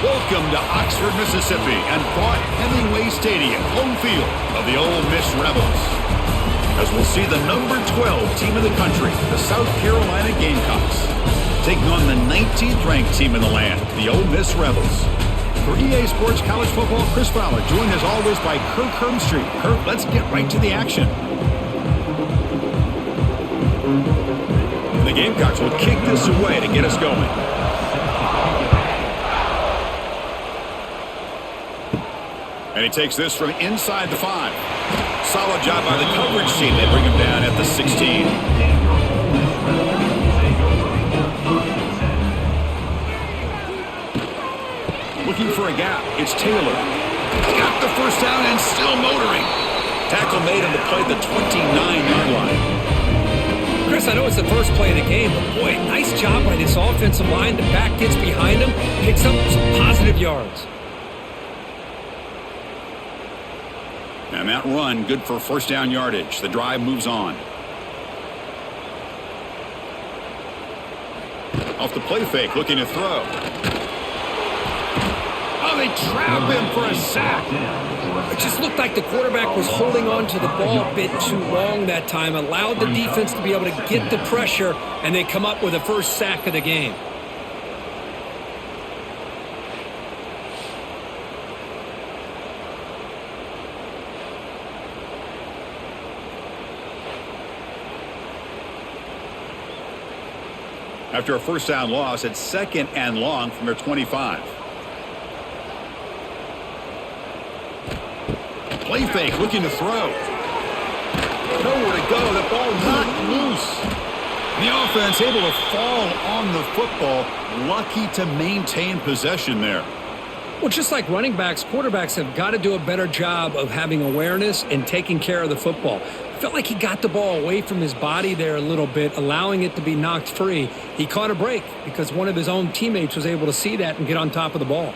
Welcome to Oxford, Mississippi, and Hemingway Stadium, home field of the Ole Miss Rebels. As we'll see the number 12 team in the country, the South Carolina Gamecocks, taking on the 19th ranked team in the land, the Ole Miss Rebels. For EA Sports College Football, Chris Fowler, joined as always by Kirk Hermstreet. Kirk, let's get right to the action. The Gamecocks will kick this away to get us going. And he takes this from inside the 5. Solid job by the coverage team. They bring him down at the 16. Looking for a gap. It's Taylor. Got the first down and still motoring. Tackle made him to play the 29-yard line. Chris, I know it's the first play of the game, but boy, nice job by this offensive line. The back gets behind him, picks up some positive yards. And that run, good for first down yardage. The drive moves on. Off the play fake, looking to throw. Oh, they trap him for a sack. It just looked like the quarterback was holding on to the ball a bit too long that time, allowed the defense to be able to get the pressure, and they come up with the first sack of the game. After a first down loss, it's second and long from their 25. Play fake, looking to throw. Nowhere to go. The ball not loose. The offense able to fall on the football. Lucky to maintain possession there. Well, just like running backs, quarterbacks have got to do a better job of having awareness and taking care of the football. Felt like he got the ball away from his body there a little bit, allowing it to be knocked free. He caught a break because one of his own teammates was able to see that and get on top of the ball.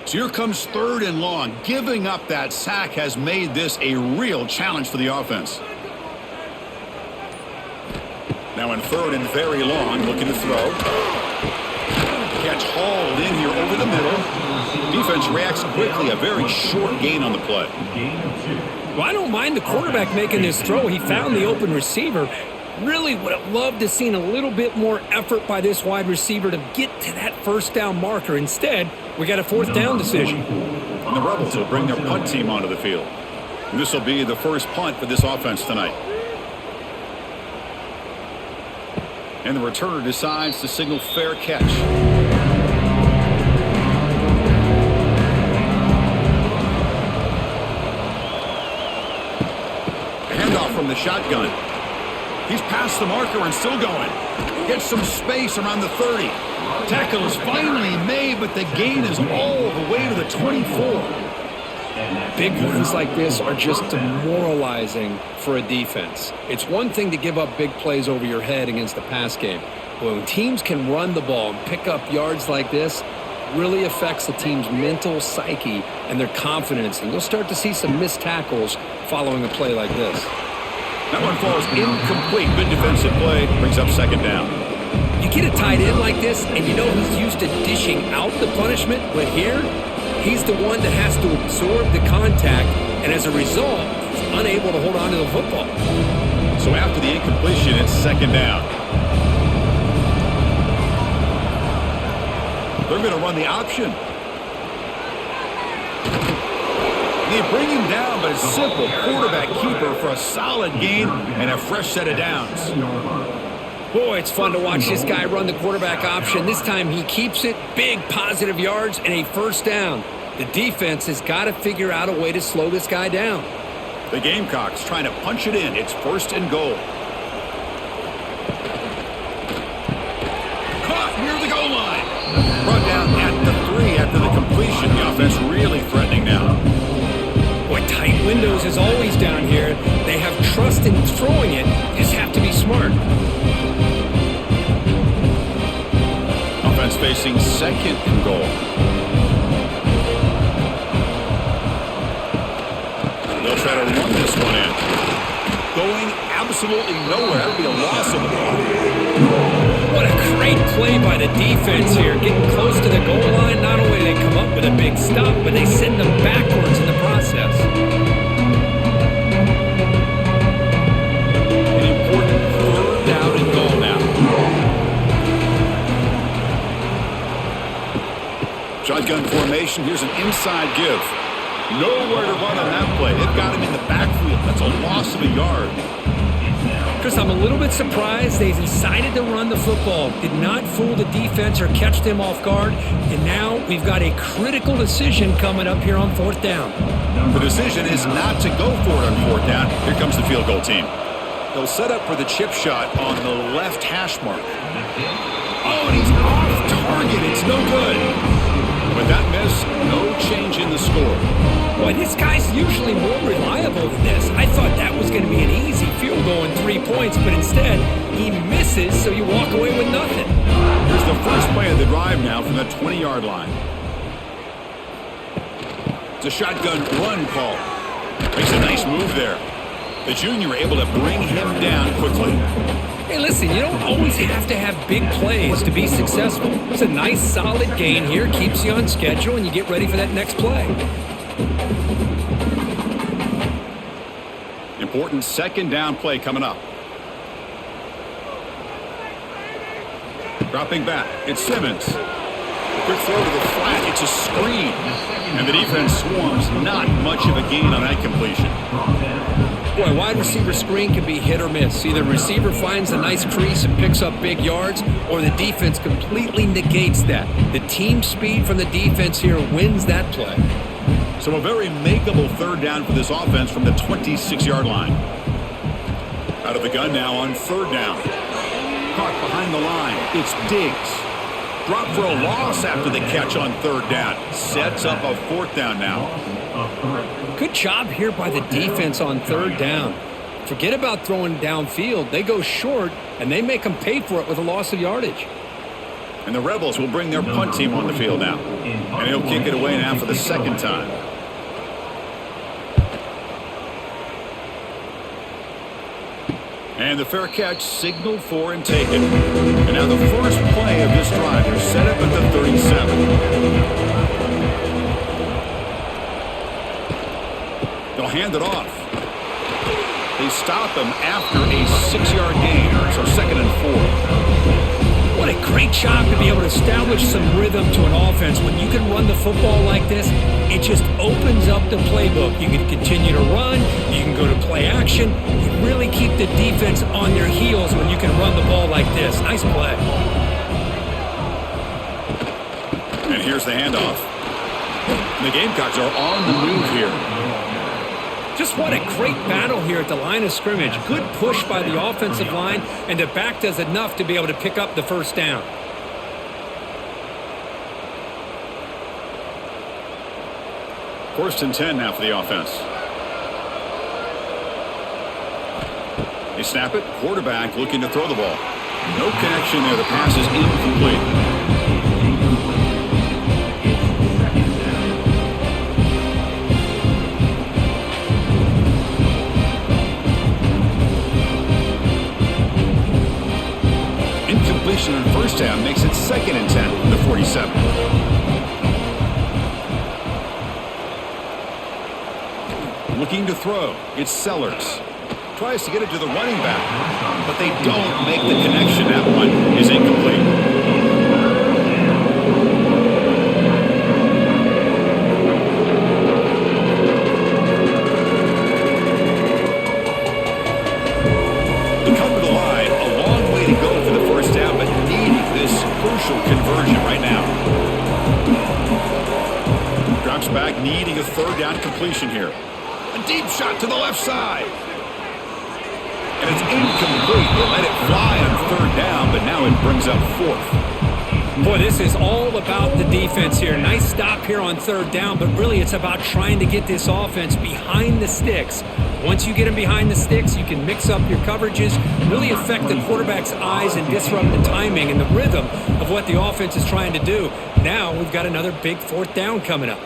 So here comes third and long. Giving up that sack has made this a real challenge for the offense. Now in third and very long, looking to throw. Catch hauled in here over the middle. Defense reacts quickly. A very short gain on the play. Well, I don't mind the quarterback making this throw. He found the open receiver. Really would have loved to have seen a little bit more effort by this wide receiver to get to that first down marker. Instead, we got a fourth down decision. And the Rebels will bring their punt team onto the field. And this will be the first punt for this offense tonight. And the returner decides to signal fair catch. Handoff from the shotgun. He's past the marker and still going. Gets some space around the 30. Tackle is finally made, but the gain is all the way to the 24. Big runs like this are just demoralizing for a defense. It's one thing to give up big plays over your head against the pass game. But when teams can run the ball and pick up yards like this, really affects the team's mental psyche and their confidence. And you'll start to see some missed tackles following a play like this. That one falls incomplete. Good defensive play. Brings up second down. You get a tight end like this, and you know he's used to dishing out the punishment. But here, he's the one that has to absorb the contact. And as a result, he's unable to hold on to the football. So after the incompletion, it's second down. They're going to run the option. They bring him down, but a simple quarterback keeper for a solid gain and a fresh set of downs. Boy, it's fun to watch this guy run the quarterback option. This time he keeps it, big positive yards, and a first down. The defense has got to figure out a way to slow this guy down. The Gamecocks trying to punch it in. It's first and goal. Caught near the goal line. Brought down at the 3 after the completion. The offense really threatening now. Boy, tight windows as always down here. They have trust in throwing it. Just have to be smart. Offense facing second and goal. They'll try to run this one in. Going absolutely nowhere. That'll be a loss loss of the ball. What a great play by the defense here. Getting close to the goal line, not only do they come up with a big stop, but they send them backwards in the process. An important third down and goal now. Shotgun formation. Here's an inside give. Nowhere to run on that play. They've got him in the backfield. That's a loss of a yard. Chris, I'm a little bit surprised they decided to run the football. Did not fool the defense or catch them off guard. And now we've got a critical decision coming up here on fourth down. The decision is not to go for it on fourth down. Here comes the field goal team. They'll set up for the chip shot on the left hash mark. Oh, and he's off target. It's no good. With that miss, no change in the score. Boy, this guy's usually more reliable than this. I thought that was going to be an easy field goal in 3 points, but instead, he misses, so you walk away with nothing. Here's the first play of the drive now from the 20-yard line. It's a shotgun run call. Makes a nice move there. The junior able to bring him down quickly. Hey, listen, you don't always have to have big plays to be successful. It's a nice, solid gain here, keeps you on schedule, and you get ready for that next play. Important second down play coming up. Dropping back, it's Simmons. Quick throw to the flat, it's a screen. And the defense swarms, not much of a gain on that completion. Boy, wide receiver screen can be hit or miss. Either the receiver finds a nice crease and picks up big yards, or the defense completely negates that. The team speed from the defense here wins that play. So a very makeable third down for this offense from the 26-yard line. Out of the gun now on third down. Caught behind the line. It's Diggs. Dropped for a loss after the catch on third down. Sets up a fourth down now. Good job here by the defense on third down. Forget about throwing downfield. They go short, and they make them pay for it with a loss of yardage. And the Rebels will bring their punt team on the field now. And he'll kick it away now for the second time. And the fair catch signaled for and taken. And now the first play of this drive. They're set up at the 37. They'll hand it off. They stop him after a 6-yard gain. So second and 4. What a great job to be able to establish some rhythm to an offense. When you can run the football like this, it just opens up the playbook. You can continue to run. You can go to play action. You really keep the defense on their heels when you can run the ball like this. Nice play. And here's the handoff. The Gamecocks are on the move here. Just what a great battle here at the line of scrimmage. Good push by the offensive line, and the back does enough to be able to pick up the first down. First and 10 now for the offense. They snap it. Quarterback looking to throw the ball. No connection there. The pass is incomplete. Incompletion on first down makes it second and 10 from the 47. Looking to throw. It's Sellers. Tries to get it to the running back, but they don't make the connection. That one is incomplete. They come to the line, a long way to go for the first down, but needing this crucial conversion right now. Drops back, needing a third down completion here. A deep shot to the left side. And it's incomplete. They let it fly on third down, but now it brings up fourth. Boy, this is all about the defense here. Nice stop here on third down, but really it's about trying to get this offense behind the sticks. Once you get them behind the sticks, you can mix up your coverages, really affect the quarterback's eyes and disrupt the timing and the rhythm of what the offense is trying to do. Now we've got another big fourth down coming up.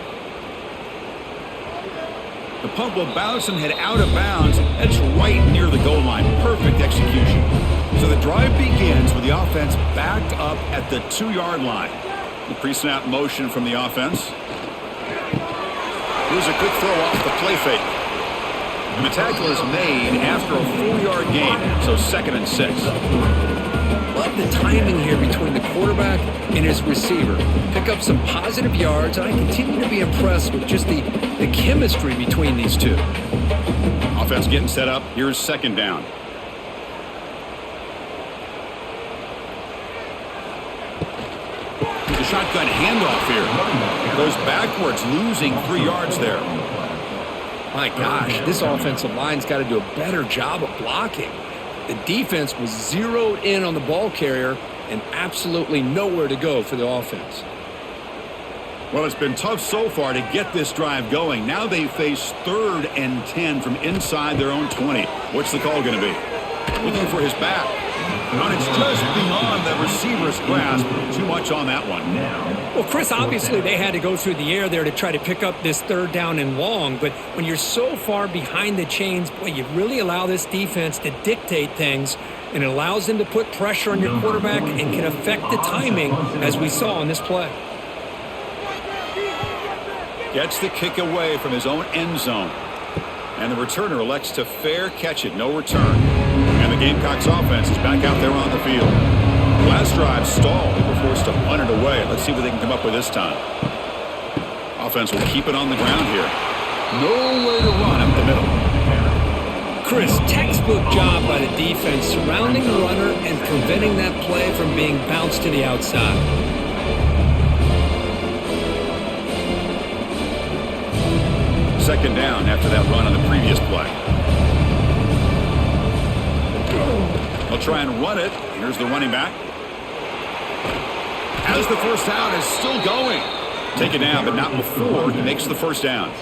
The punt will bounce and head out of bounds. That's right near the goal line. Perfect execution. So the drive begins with the offense backed up at the 2-yard line. The pre-snap motion from the offense. Here's a quick throw off the play fake. And the tackle is made after a 4-yard gain, so 2nd and 6. Love the timing here between the quarterback and his receiver. Pick up some positive yards, and I continue to be impressed with just the chemistry between these two. Offense getting set up. Here's 2nd down. The shotgun handoff here. Goes backwards, losing 3 yards there. My gosh, this offensive line's got to do a better job of blocking. The defense was zeroed in on the ball carrier and absolutely nowhere to go for the offense. Well, it's been tough so far to get this drive going. Now they face 3rd and 10 from inside their own 20. What's the call going to be? Looking for his back. And it's just beyond the receiver's grasp. Too much on that one. Well, Chris, obviously they had to go through the air there to try to pick up this 3rd down and long. But when you're so far behind the chains, boy, you really allow this defense to dictate things. And it allows them to put pressure on your quarterback and can affect the timing, as we saw on this play. Gets the kick away from his own end zone. And the returner elects to fair catch it. No return. And the Gamecocks offense is back out there on the field. Last drive stalled. They were forced to punt it away. Let's see what they can come up with this time. Offense will keep it on the ground here. Nowhere to run up the middle. Chris, textbook job by the defense surrounding the runner and preventing that play from being bounced to the outside. Second down after that run on the previous play. They'll try and run it. Here's the running back. As the first down is still going. Take it down, but not before he makes the first down.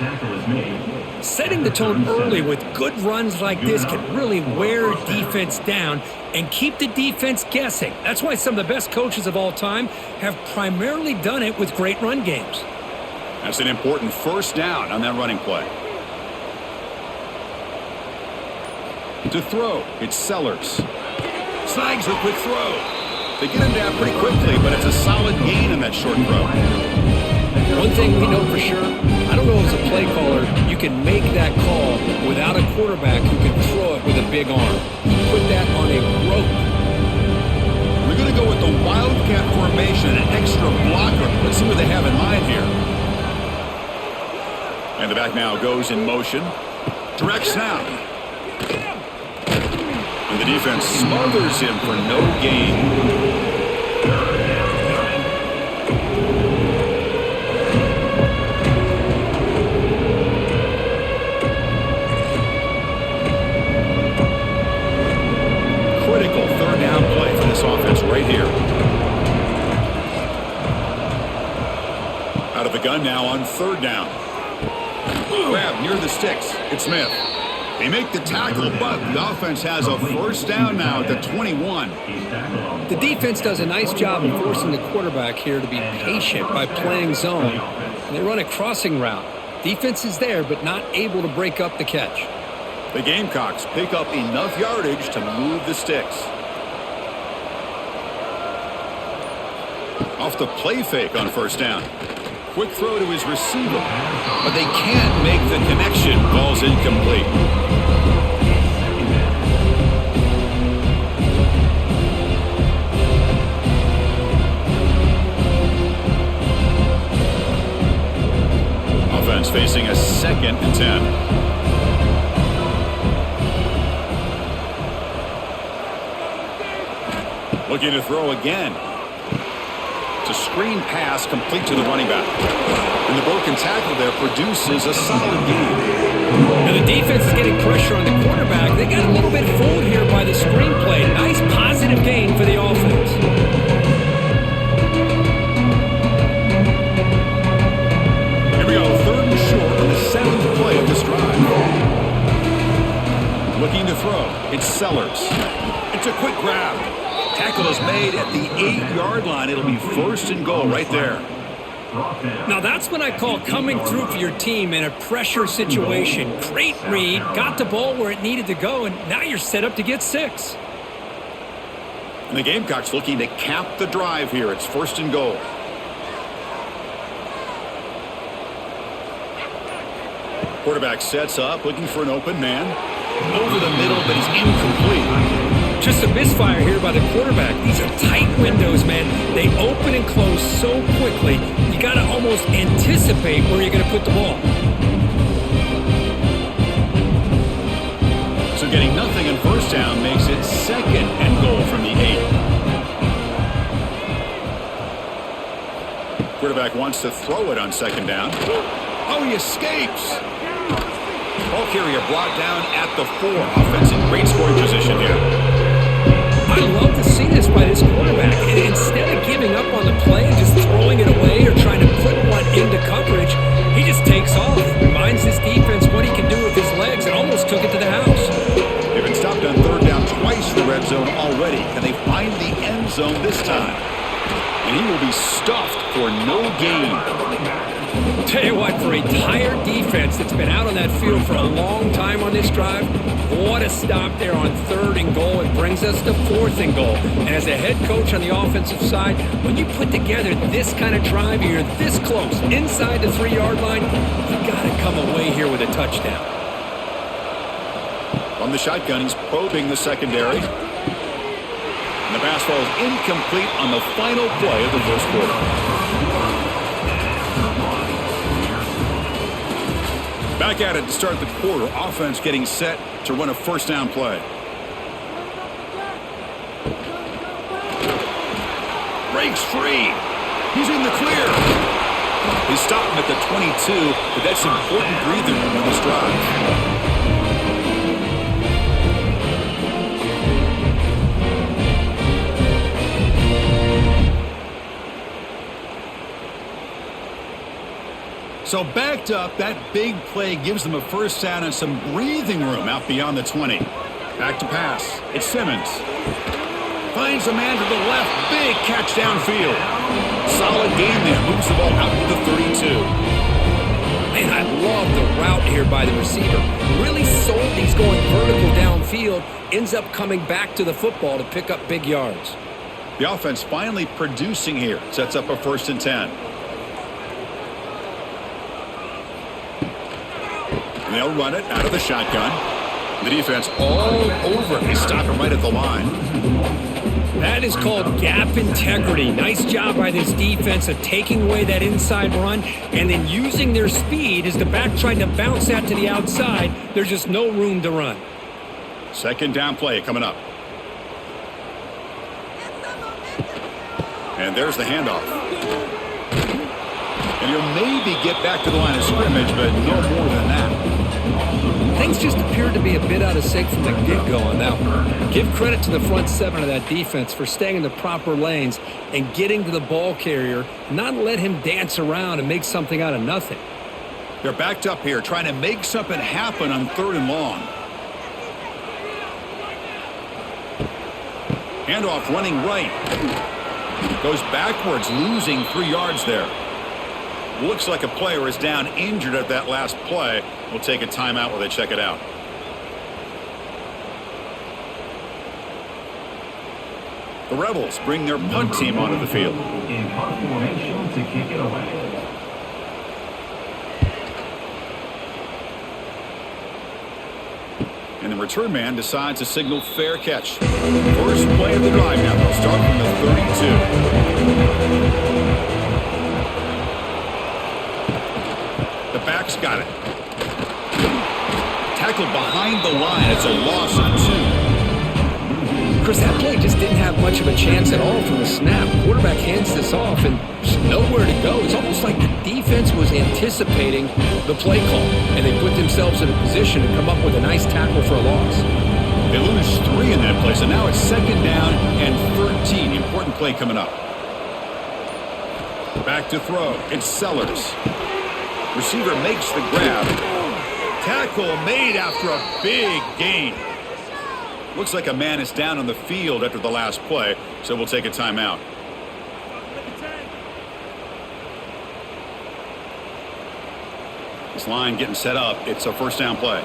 Setting the tone early with good runs like this can really wear defense down and keep the defense guessing. That's why some of the best coaches of all time have primarily done it with great run games. That's an important first down on that running play. To throw, it's Sellers. Snags a quick throw. They get him down pretty quickly, but it's a solid gain in that short throw. One thing we know for sure, I don't know as a play caller, you can make that call without a quarterback who can throw it with a big arm. Put that on a rope. We're going to go with the Wildcat formation, an extra blocker. Let's see what they have in mind here. And the back now goes in motion. Direct snap. And the defense smothers him for no gain. Critical 3rd down play for this offense right here. Out of the gun now on 3rd down. Grab near the sticks. It's Smith. They make the tackle, but the offense has a first down now at the 21. The defense does a nice job of forcing the quarterback here to be patient by playing zone. And they run a crossing route. Defense is there, but not able to break up the catch. The Gamecocks pick up enough yardage to move the sticks. Off the play fake on first down. Quick throw to his receiver, but they can't make the connection. Ball's incomplete. Offense facing a 2nd and 10. Looking to throw again. A screen pass complete to the running back. And the broken tackle there produces a solid gain. Now the defense is getting pressure on the quarterback. They got a little bit fooled here by the screen play. Nice positive gain for the offense. Here we go, 3rd and short on the 7th play of this drive. Looking to throw. It's Sellers. It's a quick grab. Tackle is made at the 8-yard line. It'll be 1st and goal right there. Now that's what I call coming through for your team in a pressure situation. Great read, got the ball where it needed to go, and now you're set up to get 6. And the Gamecocks looking to cap the drive here. It's 1st and goal. Quarterback sets up, looking for an open man. Over the middle, but he's incomplete. Just a misfire here by the quarterback. These are tight windows, man. They open and close so quickly, you got to almost anticipate where you're going to put the ball. So getting nothing in 1st down makes it 2nd and goal from the 8. Quarterback wants to throw it on 2nd down. Oh, he escapes. Ball carrier brought down at the 4. Offense in great scoring position here. I love to see this by this quarterback. Instead of giving up on the play and just throwing it away or trying to put one into coverage, he just takes off. Reminds this defense what he can do with his legs and almost took it to the house. They've been stopped on 3rd down twice in the red zone already. Can they find the end zone this time? And he will be stuffed for no gain. Tell you what, for a tired defense that's been out on that field for a long time on this drive, what a stop there on 3rd and goal. It brings us to 4th and goal. And as a head coach on the offensive side, when you put together this kind of drive, you're this close, inside the 3-yard line, you got to come away here with a touchdown. From the shotgun, he's probing the secondary. And the pass falls incomplete on the final play of the 1st quarter. Back at it to start the quarter. Offense getting set to run a 1st down play. Breaks free. He's in the clear. They stop him at the 22, but that's important breathing room on this drive. So backed up, that big play gives them a 1st down and some breathing room out beyond the 20. Back to pass. It's Simmons. Finds a man to the left. Big catch downfield. Solid gain there. Moves the ball out to the 32. Man, I love the route here by the receiver. Really sold he's going vertical downfield. Ends up coming back to the football to pick up big yards. The offense finally producing here. Sets up a 1st and 10. And they'll run it out of the shotgun. The defense all over it. They stop him right at the line. That is called gap integrity. Nice job by this defense of taking away that inside run and then using their speed as the back tried to bounce that to the outside. There's just no room to run. 2nd down play coming up. And there's the handoff. And he'll maybe get back to the line of scrimmage, but no more than that. Things just appeared to be a bit out of sync from the get-go on that one. Give credit to the front 7 of that defense for staying in the proper lanes and getting to the ball carrier, not let him dance around and make something out of nothing. They're backed up here, trying to make something happen on 3rd and long. Handoff running right. Goes backwards, losing 3 yards there. Looks like a player is down injured at that last play. We'll take a timeout while they check it out. The Rebels bring their punt team onto the field. In punt formation to kick it away. And the return man decides to signal fair catch. First play of the drive now. They'll start from the 32. The back's got it. Tackled behind the line. It's a loss of 2. Chris, that play just didn't have much of a chance at all from the snap. Quarterback hands this off and there's nowhere to go. It's almost like the defense was anticipating the play call, and they put themselves in a position to come up with a nice tackle for a loss. They lose 3 in that play, so now it's 2nd down and 13. Important play coming up. Back to throw. It's Sellers. Receiver makes the grab. Tackle made after a big gain. Looks like a man is down on the field after the last play, so we'll take a timeout. This line getting set up. It's a 1st down play.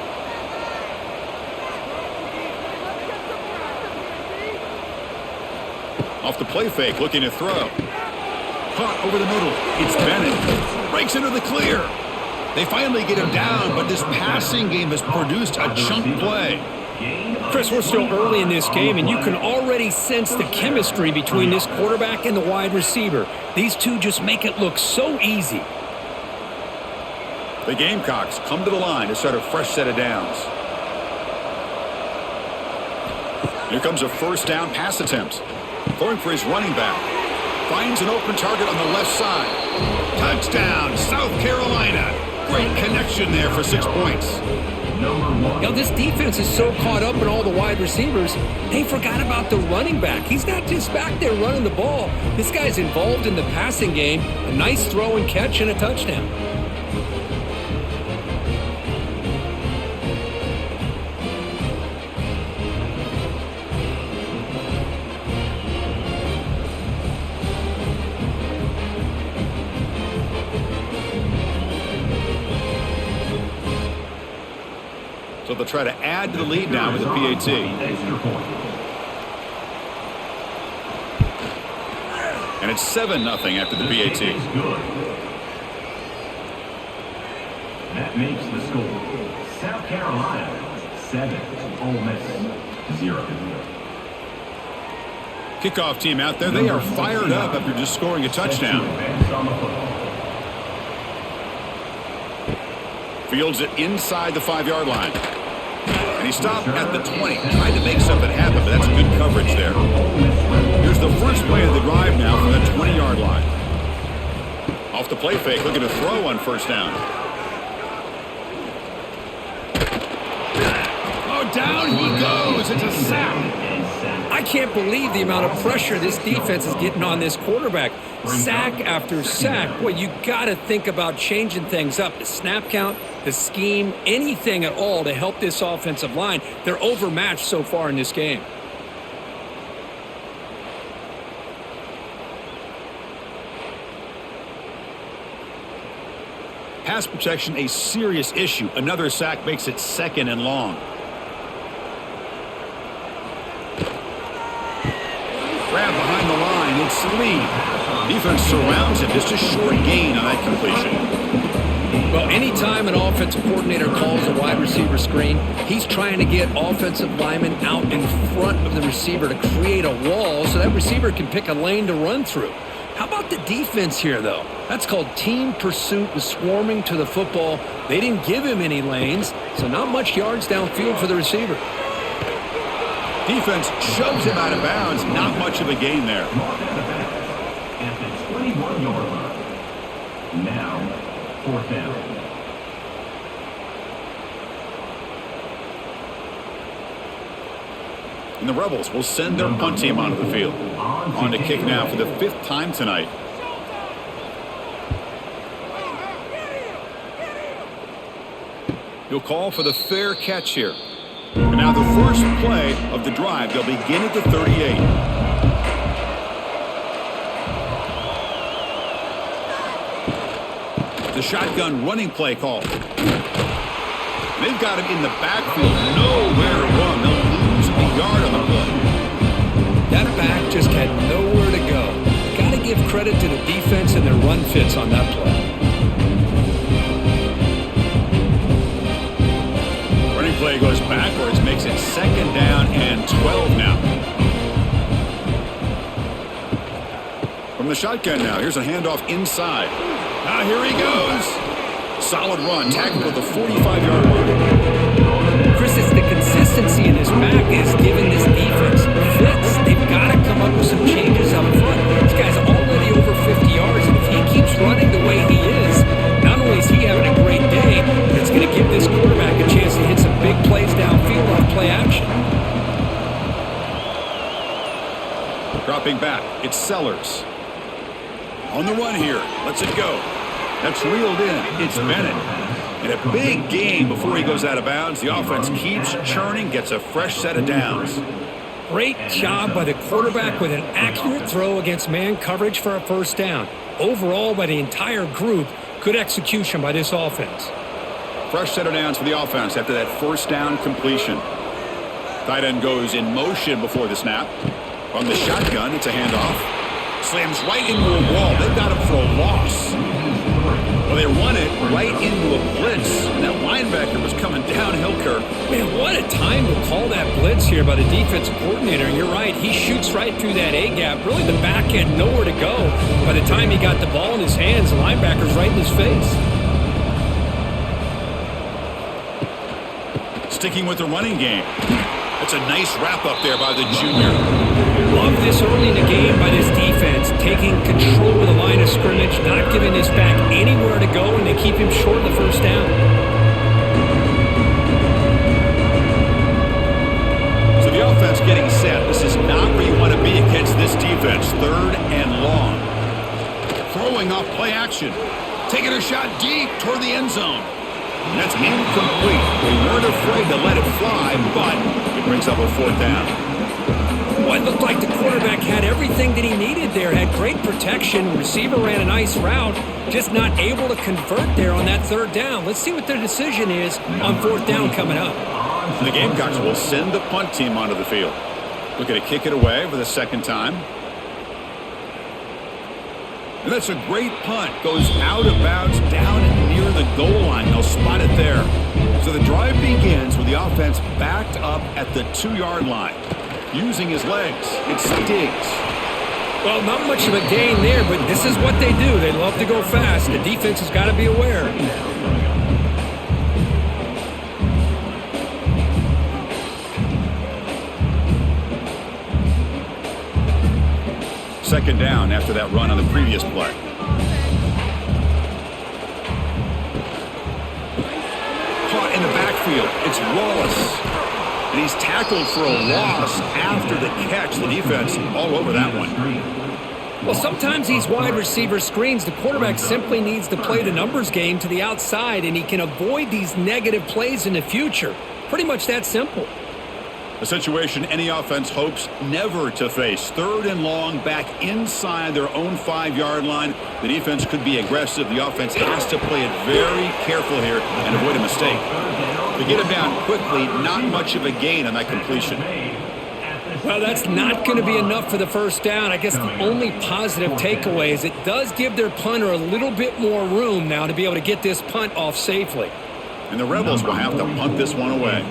Off the play fake, looking to throw. Caught over the middle. It's Bennett. Breaks into the clear. They finally get him down, but this passing game has produced a chunk play. Chris, we're still early in this game, and you can already sense the chemistry between this quarterback and the wide receiver. These two just make it look so easy. The Gamecocks come to the line to start a fresh set of downs. Here comes a first down pass attempt. Throwing for his running back. Finds an open target on the left side. Touchdown, South Carolina. Great connection there for 6 points. You know, this defense is so caught up in all the wide receivers, they forgot about the running back. He's not just back there running the ball. This guy's involved in the passing game. A nice throw and catch and a touchdown. So they'll try to add to the lead now with the PAT. And it's 7-0 after the PAT. That makes the score. South Carolina 7, Ole Miss 0. Kickoff team out there. They are fired up after just scoring a touchdown. Fields it inside the 5-yard line. And he stopped at the 20. Tried to make something happen, but that's good coverage there. Here's the first play of the drive now from the 20-yard line. Off the play fake, looking to throw on first down. Oh, down he goes. It's a sack. I can't believe the amount of pressure this defense is getting on this quarterback. Sack after sack. Boy, you got to think about changing things up. The snap count, the scheme, anything at all to help this offensive line. They're overmatched so far in this game. Pass protection, a serious issue. Another sack makes it 2nd and long. Grab behind the line, it's Lee. Defense surrounds him, just a short gain on that completion. Well, anytime an offensive coordinator calls a wide receiver screen, he's trying to get offensive linemen out in front of the receiver to create a wall so that receiver can pick a lane to run through. How about the defense here, though? That's called team pursuit and swarming to the football. They didn't give him any lanes, so not much yards downfield for the receiver. Defense shoves him out of bounds. Not much of a gain there. At the 21-yard line. Now, 4th down. And the Rebels will send their punt team onto the field. On to kick now for the 5th time tonight. He'll call for the fair catch here. And now the first play of the drive. They'll begin at the 38. The shotgun running play call. They've got him in the backfield. Nowhere to run. They'll lose a yard on the play. That back just had nowhere to go. Got to give credit to the defense and their run fits on that play. Running play goes backwards, makes it 2nd down and 12 now. From the shotgun now, here's a handoff inside. Now here he goes. Solid run, tackled at the 45-yard line. Chris, it's the consistency in his back is giving this defense fits. They've got to come up with some changes up front. This guy's already over 50 yards, and if he keeps running the way he is, not only is he having a great day, but it's going to give this quarterback a chance to hit some big plays downfield on play action. Dropping back, it's Sellers. On the run here, lets it go. That's reeled in. It's Bennett. And a big gain before he goes out of bounds. The offense keeps churning, gets a fresh set of downs. Great job by the quarterback with an accurate throw against man coverage for a first down. Overall, by the entire group, good execution by this offense. Fresh set of downs for the offense after that first down completion. Tight end goes in motion before the snap. From the shotgun, it's a handoff. Slams right into a wall. They've got him for a loss. Well, they run it right into a blitz. And that linebacker was coming downhill, Kirk. Man, what a time to call that blitz here by the defensive coordinator. And you're right, he shoots right through that A-gap. Really, the back had nowhere to go. By the time he got the ball in his hands, the linebacker's right in his face. Sticking with the running game. That's a nice wrap up there by the junior. Love this early in the game by this defense, taking control of the line of scrimmage, not giving this back anywhere to go, and they keep him short of the first down. So the offense getting set. This is not where you want to be against this defense. 3rd and long. Throwing off play action. Taking a shot deep toward the end zone. And that's incomplete. We weren't afraid to let it fly, but it brings up a 4th down. Well, it looked like the quarterback had everything that he needed there. Had great protection. The receiver ran a nice route. Just not able to convert there on that 3rd down. Let's see what their decision is on 4th down coming up. The Gamecocks will send the punt team onto the field. Looking to kick it away for the 2nd time. And that's a great punt. Goes out of bounds down and near the goal line. They'll spot it there. So the drive begins with the offense backed up at the 2-yard line. Using his legs. It stings. Well, not much of a gain there, but this is what they do. They love to go fast. The defense has got to be aware. Second down after that run on the previous play. Caught in the backfield. It's Wallace. And he's tackled for a loss after the catch. The defense all over that one. Well, sometimes these wide receiver screens, the quarterback simply needs to play the numbers game to the outside, and he can avoid these negative plays in the future. Pretty much that simple. A situation any offense hopes never to face. 3rd and long, back inside their own 5-yard line. The defense could be aggressive. The offense has to play it very careful here and avoid a mistake. They get him down quickly, not much of a gain on that completion. Well, that's not going to be enough for the 1st down. I guess the only positive takeaway is it does give their punter a little bit more room now to be able to get this punt off safely. And the Rebels will have to punt this one away.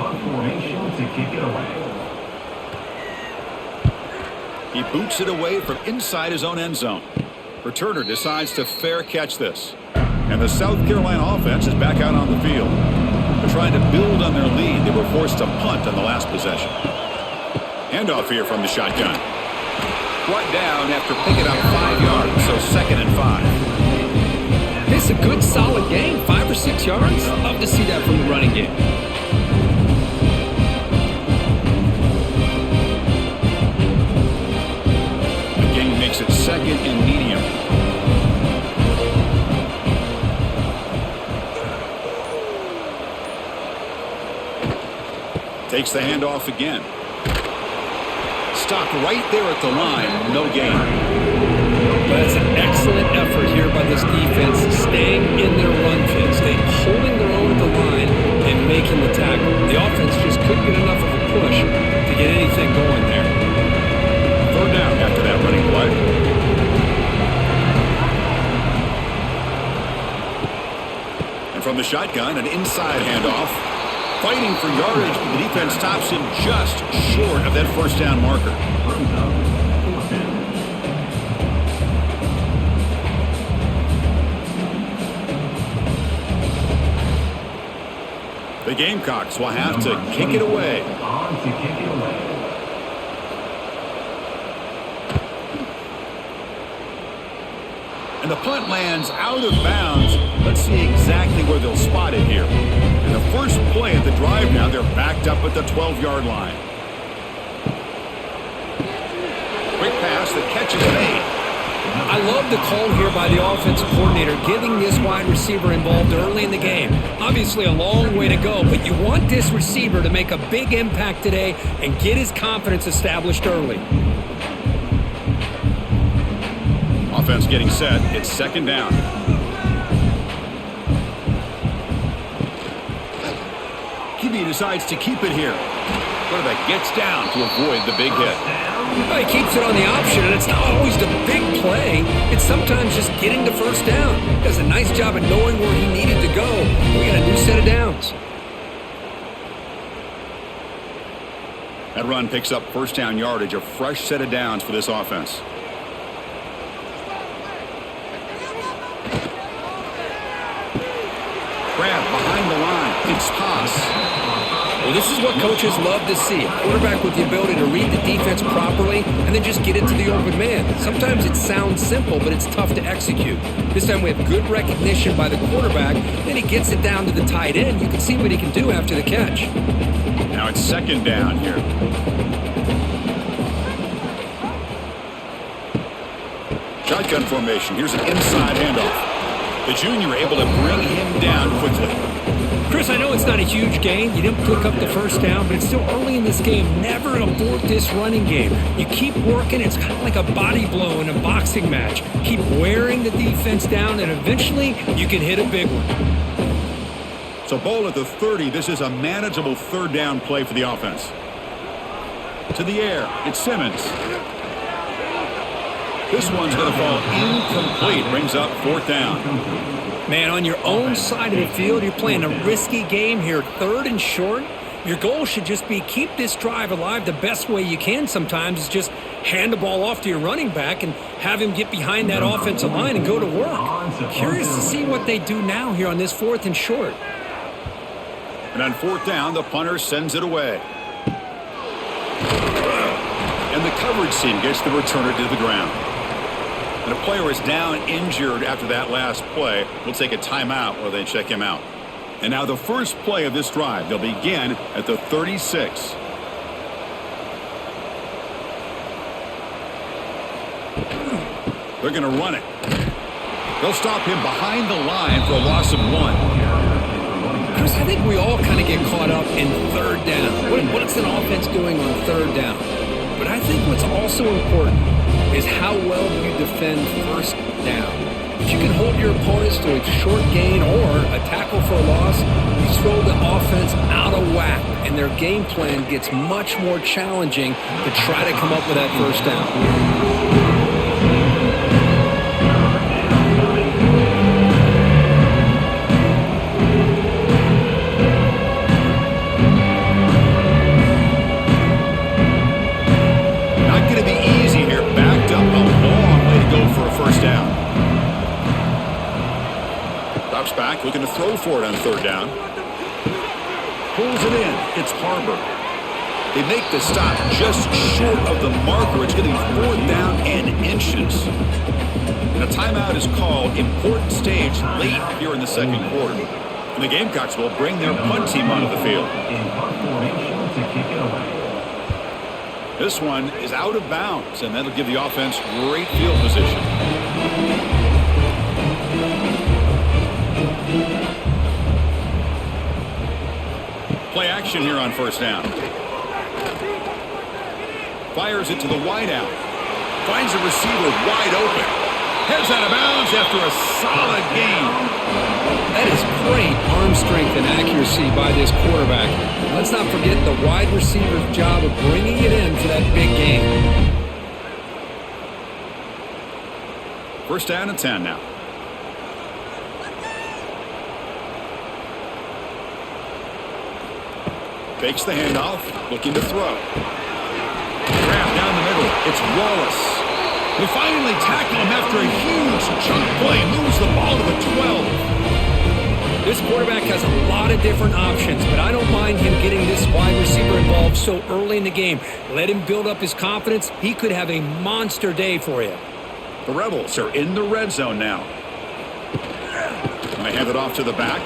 He boots it away from inside his own end zone. Returner decides to fair catch this. And the South Carolina offense is back out on the field. They're trying to build on their lead. They were forced to punt on the last possession. Handoff here from the shotgun. Brought down after picking up 5 yards, so 2nd and 5. This is a good, solid game. 5 or 6 yards. Love to see that from the running game. The game makes it 2nd and medium. Takes the handoff again. Stopped right there at the line. No gain. But it's an excellent effort here by this defense, staying in their run fit, staying holding their own at the line and making the tackle. The offense just couldn't get enough of a push to get anything going there. 3rd down after that running play. And from the shotgun, an inside handoff. Fighting for yardage, but the defense stops him just short of that 1st down marker. The Gamecocks will have to kick it away. And the punt lands out of bounds. Let's see exactly where they'll spot it here. And the first play at the drive now, they're backed up at the 12-yard line. Quick pass, the catch is made. I love the call here by the offensive coordinator, getting this wide receiver involved early in the game. Obviously a long way to go, but you want this receiver to make a big impact today and get his confidence established early. Offense getting set. It's 2nd down. QB decides to keep it here. Quarterback gets down to avoid the big hit. Well, he keeps it on the option, and it's not always the big play. It's sometimes just getting the first down. He does a nice job of knowing where he needed to go. We got a new set of downs. That run picks up first down yardage, a fresh set of downs for this offense. Grab behind the line. It's pass. Well, this is what coaches love to see. A quarterback with the ability to read the defense properly and then just get it to the open man. Sometimes it sounds simple, but it's tough to execute. This time we have good recognition by the quarterback. Then he gets it down to the tight end. You can see what he can do after the catch. Now it's second down here. Shotgun formation. Here's an inside handoff. The junior able to bring him down quickly. Chris, I know it's not a huge gain. You didn't pick up the first down, but it's still early in this game. Never abort this running game. You keep working. It's kind of like a body blow in a boxing match. Keep wearing the defense down, and eventually you can hit a big one. So ball at the 30. This is a manageable third down play for the offense. To the air. It's Simmons. This one's going to fall incomplete. Brings up fourth down. Man, on your own side of the field, you're playing a risky game here. Third and short. Your goal should just be keep this drive alive the best way you can sometimes is just hand the ball off to your running back and have him get behind that offensive line and go to work. Curious to see what they do now here on this fourth and short. And on fourth down, the punter sends it away. And the coverage team gets the returner to the ground. And a player is down injured after that last play. We'll take a timeout while they check him out. And now the first play of this drive. They'll begin at the 36. They're going to run it. They'll stop him behind the line for a loss of 1. Chris, I think we all kind of get caught up in third down. What's an offense doing on third down? But I think what's also important is how well you defend first down. If you can hold your opponents to a short gain or a tackle for a loss, you throw the offense out of whack, and their game plan gets much more challenging to try to come up with that first down. Back, looking to throw for it on third down. Pulls it in. It's Harbor. They make the stop just short of the marker. It's getting fourth down and inches. And a timeout is called. Important stage late here in the second quarter. And the Gamecocks will bring their punt team onto the field. This one is out of bounds, and that'll give the offense great field position. Play action here on first down. Fires it to the wideout. Finds a receiver wide open. Heads out of bounds after a solid gain. That is great arm strength and accuracy by this quarterback. Let's not forget the wide receiver's job of bringing it in for that big gain. First down and 10 now. Fakes the handoff, looking to throw. Grab down the middle. It's Wallace. They finally tackle him after a huge chunk play. Moves the ball to the 12. This quarterback has a lot of different options, but I don't mind him getting this wide receiver involved so early in the game. Let him build up his confidence. He could have a monster day for you. The Rebels are in the red zone now. And they hand it off to the back.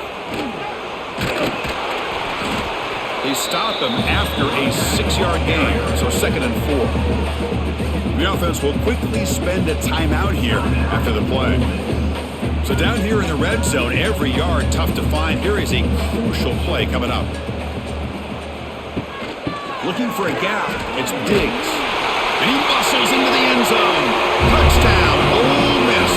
They stop him after a 6-yard gain, so second and 4. The offense will quickly spend a timeout here after the play. So down here in the red zone, every yard tough to find. Here is a crucial play coming up. Looking for a gap. It's Diggs. And he muscles into the end zone. Touchdown, Ole Miss.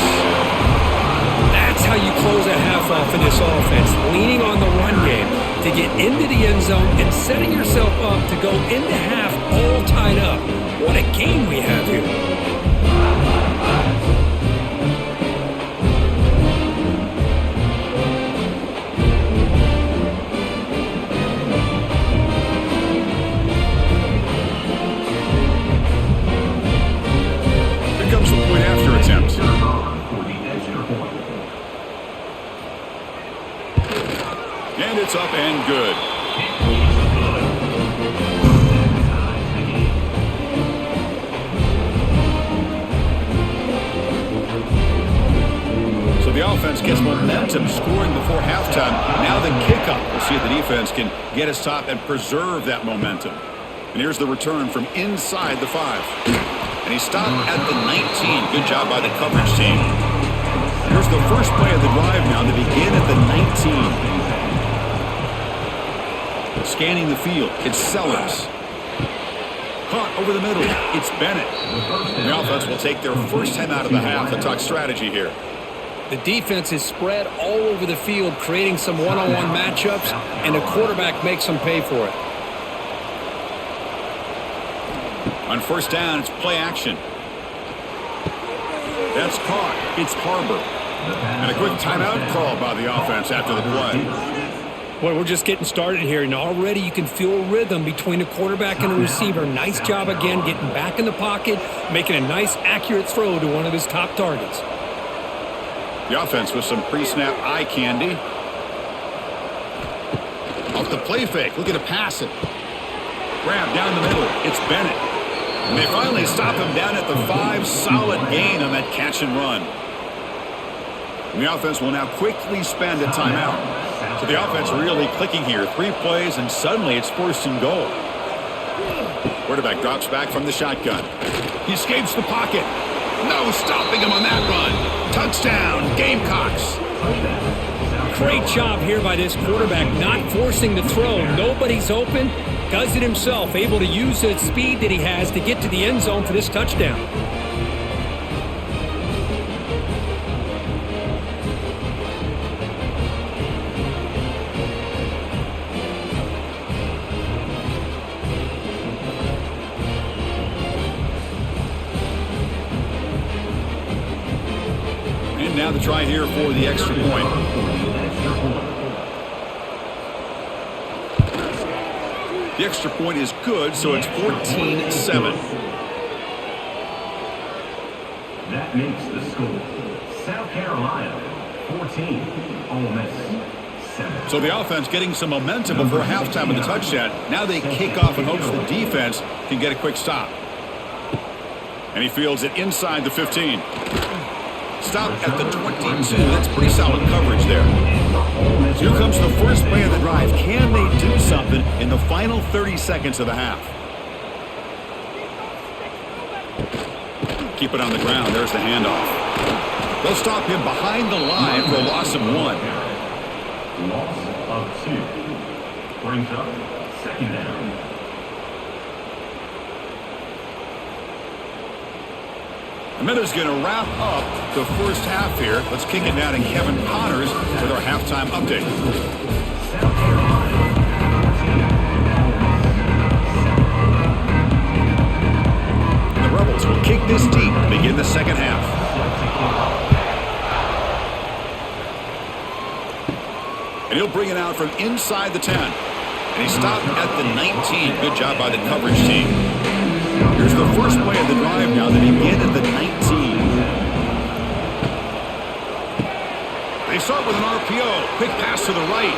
That's how you close a half off in this offense, leaning on the run game to get into the end zone and setting yourself up to go into half all tied up. What a game we have here. Here comes the point after attempt. For the extra point. And it's up and good. So the offense gets momentum scoring before halftime. Now the kickoff. We'll see if the defense can get his top and preserve that momentum. And here's the return from inside the 5. And he stopped at the 19. Good job by the coverage team. Here's the first play of the drive now to begin at the 19. Scanning the field, it's Sellers. Caught over the middle, it's Bennett. The offense will take their first time out of the half to talk strategy here. The defense is spread all over the field, creating some one-on-one matchups, and the quarterback makes them pay for it. On first down, it's play action. That's caught. It's Harbor. And a quick timeout call by the offense after the play. Boy, we're just getting started here, and already you can feel a rhythm between the quarterback and the receiver. Nice job again getting back in the pocket, making a nice, accurate throw to one of his top targets. The offense with some pre-snap eye candy. Off the play fake. Looking to pass it. Grab down the middle. It's Bennett. And they finally stop him down at the 5. Solid gain on that catch and run. And the offense will now quickly spend a timeout. So the offense really clicking here. 3 plays, and suddenly it's 1st and goal. Quarterback drops back from the shotgun. He escapes the pocket. No stopping him on that run. Touchdown, Gamecocks. Great job here by this quarterback, not forcing the throw. Nobody's open. Does it himself, able to use the speed that he has to get to the end zone for this touchdown. And now the try here for the extra point. The extra point is good, so it's 14-7. That makes the score. South Carolina, 14. Ole Miss, 7. So the offense getting some momentum before halftime with the touchdown. Now they kick off in hopes the defense can get a quick stop. And he fields it inside the 15. Stop at the 22. That's pretty solid coverage there. Here comes the first play of the drive. Can they do something in the final 30 seconds of the half? Keep it on the ground. There's the handoff. They'll stop him behind the line for a loss of 1. Loss of 2. Brings up 2nd down. And then there's going to wrap up the first half here. Let's kick it down to Kevin Connors with our halftime update. South Carolina, 14. The Rebels will kick this deep to begin the second half. And he'll bring it out from inside the 10. And he stopped at the 19. Good job by the coverage team. Here's the first play of the drive now that begin at the 19. They start with an RPO. Quick pass to the right.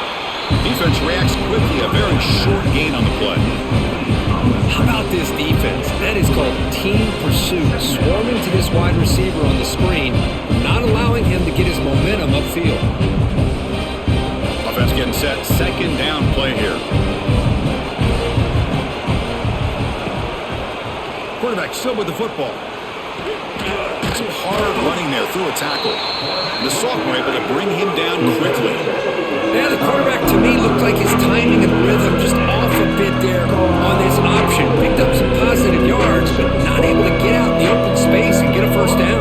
Defense reacts quickly. A very short gain on the play. How about this defense? That is called team pursuit. Swarming to this wide receiver on the screen, not allowing him to get his momentum upfield. Offense getting set. 2nd down play here. Quarterback still with the football. Some hard running there through a tackle. And the sophomore able to bring him down quickly. Yeah, the quarterback to me looked like his timing and rhythm just off a bit there on this option. Picked up some positive yards, but not able to get out in the open space and get a first down.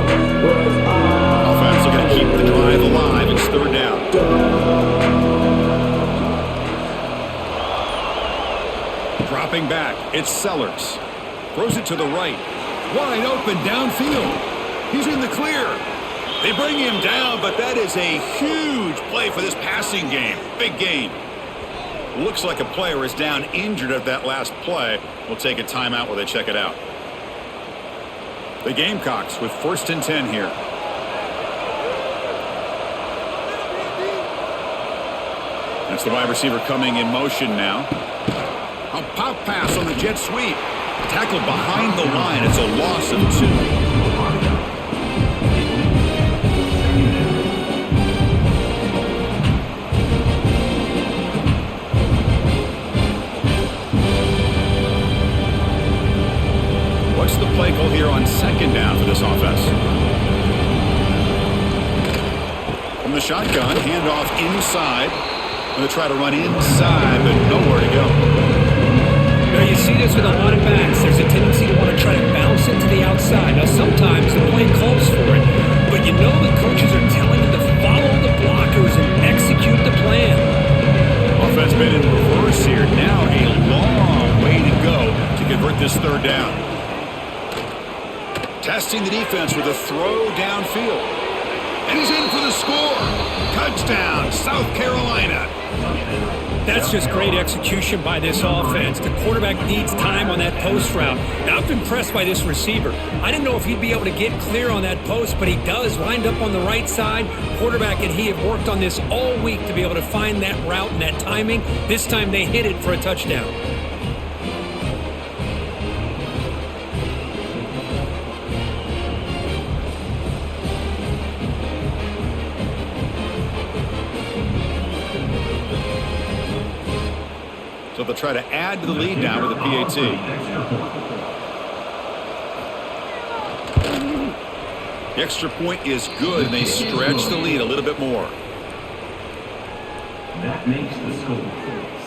Offense looking to keep the drive alive. It's 3rd down. Dropping back, it's Sellers. Throws it to the right. Wide open downfield. He's in the clear. They bring him down, but that is a huge play for this passing game. Big game. Looks like a player is down injured at that last play. We'll take a timeout while they check it out. The Gamecocks with 1st and 10 here. That's the wide receiver coming in motion now. A pop pass on the jet sweep. Tackled behind the line. It's a loss of 2. What's the play call here on 2nd down for this offense? From the shotgun, handoff inside. Going to try to run inside, but nowhere to go. Now you see this with a lot of backs. There's a tendency to want to try to bounce into the outside. Now sometimes the play calls for it, but you know the coaches are telling them to follow the blockers and execute the plan. Offense been in reverse here. Now a long way to go to convert this 3rd down. Testing the defense with a throw downfield. And he's in for the score. Touchdown, South Carolina. That's just great execution by this offense. The quarterback needs time on that post route. Now, I'm impressed by this receiver. I didn't know if he'd be able to get clear on that post, but he does. Lined up on the right side. Quarterback and he have worked on this all week to be able to find that route and that timing. This time they hit it for a touchdown. So they'll try to add to the lead now with a PAT. The extra point is good, and they stretch the lead a little bit more. That makes the score.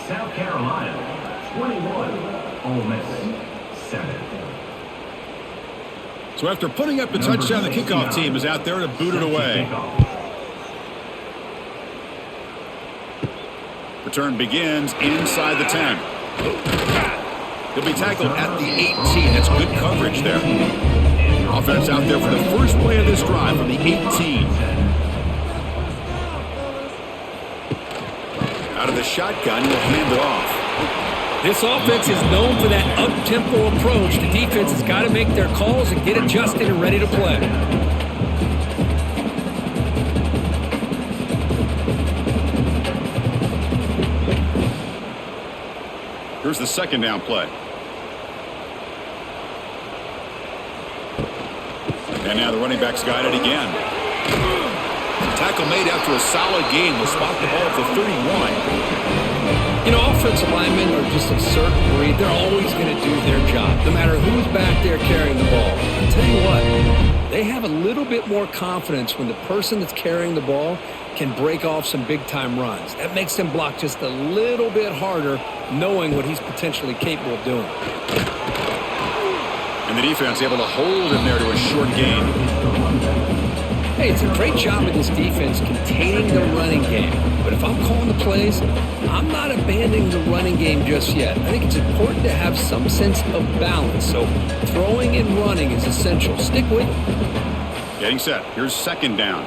South Carolina, 21. Ole Miss, 7. So after putting up the touchdown, the kickoff team is out there to boot it away. Return begins inside the 10. He'll be tackled at the 18. That's good coverage there. Offense out there for the first play of this drive from the 18. Out of the shotgun, he'll hand it off. This offense is known for that up-tempo approach. The defense has got to make their calls and get adjusted and ready to play. Here's the 2nd down play. And now the running back's got it again. Tackle made after a solid gain. Will spot the ball at the 31. You know, offensive linemen are just a certain breed. They're always going to do their job, no matter who's back there carrying the ball. I'll tell you what, they have a little bit more confidence when the person that's carrying the ball can break off some big-time runs. That makes them block just a little bit harder, knowing what he's potentially capable of doing. And the defense able to hold him there to a short gain. Hey, it's a great job of this defense containing the running game. But if I'm calling the plays, I'm not abandoning the running game just yet. I think it's important to have some sense of balance. So throwing and running is essential. Stick with it. Getting set. Here's 2nd down.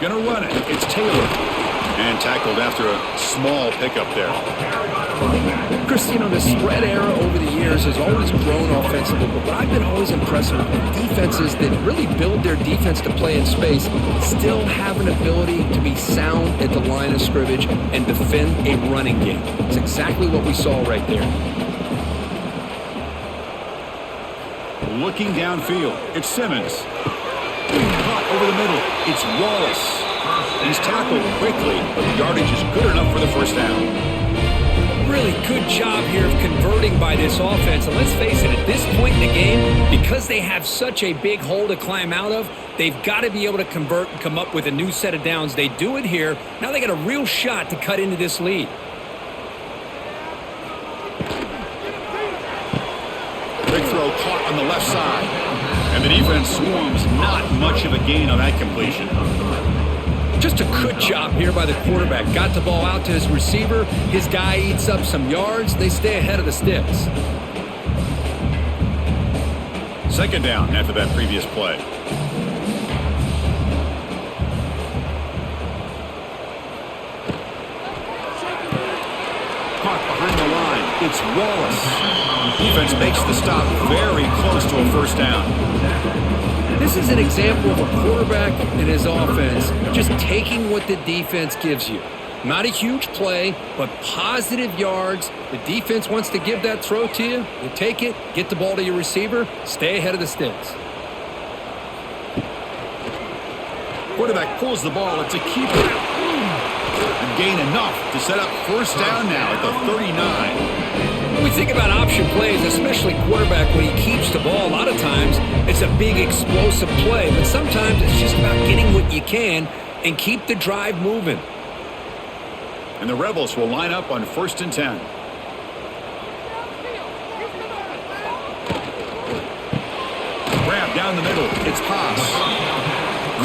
Gonna run it. It's Taylor. And tackled after a small pickup there. Chris, you know, the spread era over the years has always grown offensively, but what I've been always impressed with defenses that really build their defense to play in space still have an ability to be sound at the line of scrimmage and defend a running game. It's exactly what we saw right there. Looking downfield. It's Simmons. Caught over the middle. It's Wallace. He's tackled quickly, but the yardage is good enough for the 1st down. Really good job here of converting by this offense. And let's face it, at this point in the game, because they have such a big hole to climb out of, they've got to be able to convert and come up with a new set of downs. They do it here. Now they got a real shot to cut into this lead. Big throw caught on the left side. And the defense swarms. Not much of a gain on that completion. Just a good job here by the quarterback. Got the ball out to his receiver. His guy eats up some yards. They stay ahead of the sticks. Second down after that previous play. Caught behind the line. It's Wallace. Defense makes the stop very close to a first down. This is an example of a quarterback and his offense just taking what the defense gives you. Not a huge play, but positive yards. The defense wants to give that throw to you. You take it, get the ball to your receiver, stay ahead of the sticks. Quarterback pulls the ball. It's a keeper. And gain enough to set up first down now at the 39. When we think about option plays, especially quarterback, when he keeps the ball, a lot of times it's a big explosive play, but sometimes it's just about getting what you can and keep the drive moving. And the Rebels will line up on 1st and 10. Grab down the middle. It's pass.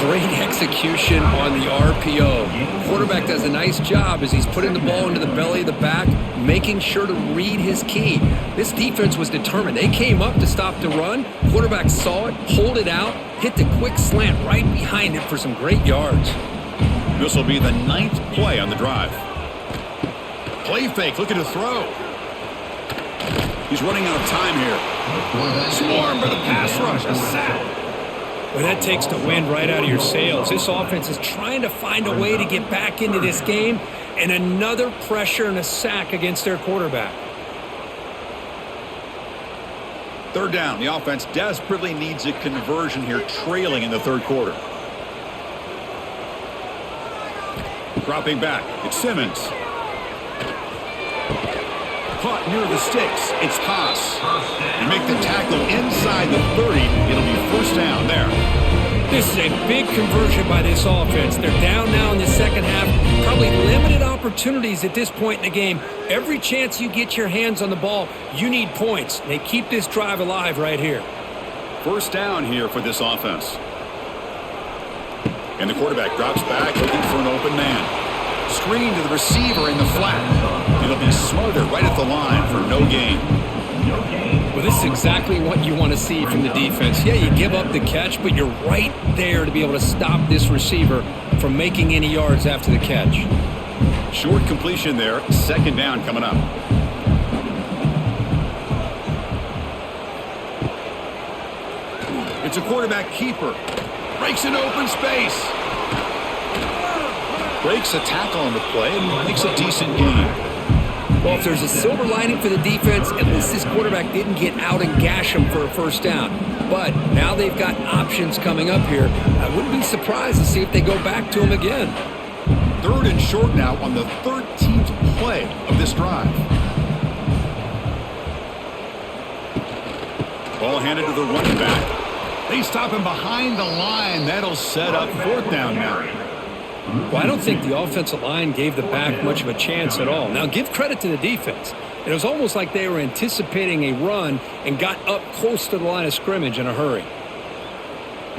Great execution on the RPO. Quarterback does a nice job as he's putting the ball into the belly of the back, making sure to read his key. This defense was determined. They came up to stop the run. Quarterback saw it, pulled it out, hit the quick slant right behind it for some great yards. This will be the 9th play on the drive. Play fake, looking to throw. He's running out of time here. Swarm for the pass rush, a sack. Well, that takes the wind right out of your sails. This offense is trying to find a way to get back into this game, and another pressure and a sack against their quarterback. Third down. The offense desperately needs a conversion here, trailing in the third quarter. Dropping back. It's Simmons. Caught near the sticks. It's Haas. And make the tackle inside the 30. It'll be first down there. This is a big conversion by this offense. They're down now in the second half. Probably limited opportunities at this point in the game. Every chance you get your hands on the ball, you need points. They keep this drive alive right here. First down here for this offense. And the quarterback drops back looking for an open man. Screen to the receiver in the flat. It'll be smothered right at the line for no gain. Well, this is exactly what you want to see from the defense. Yeah, you give up the catch, but you're right there to be able to stop this receiver from making any yards after the catch. Short completion there. Second down coming up. It's a quarterback keeper. Breaks an open space. Breaks a tackle on the play and makes a decent gain. Well, if there's a silver lining for the defense, at least this quarterback didn't get out and gash him for a first down. But now they've got options coming up here. I wouldn't be surprised to see if they go back to him again. Third and short now on the 13th play of this drive. Ball handed to the running back. They stop him behind the line. That'll set up fourth down now. Well, I don't think the offensive line gave the back much of a chance at all. Now, give credit to the defense. It was almost like they were anticipating a run and got up close to the line of scrimmage in a hurry.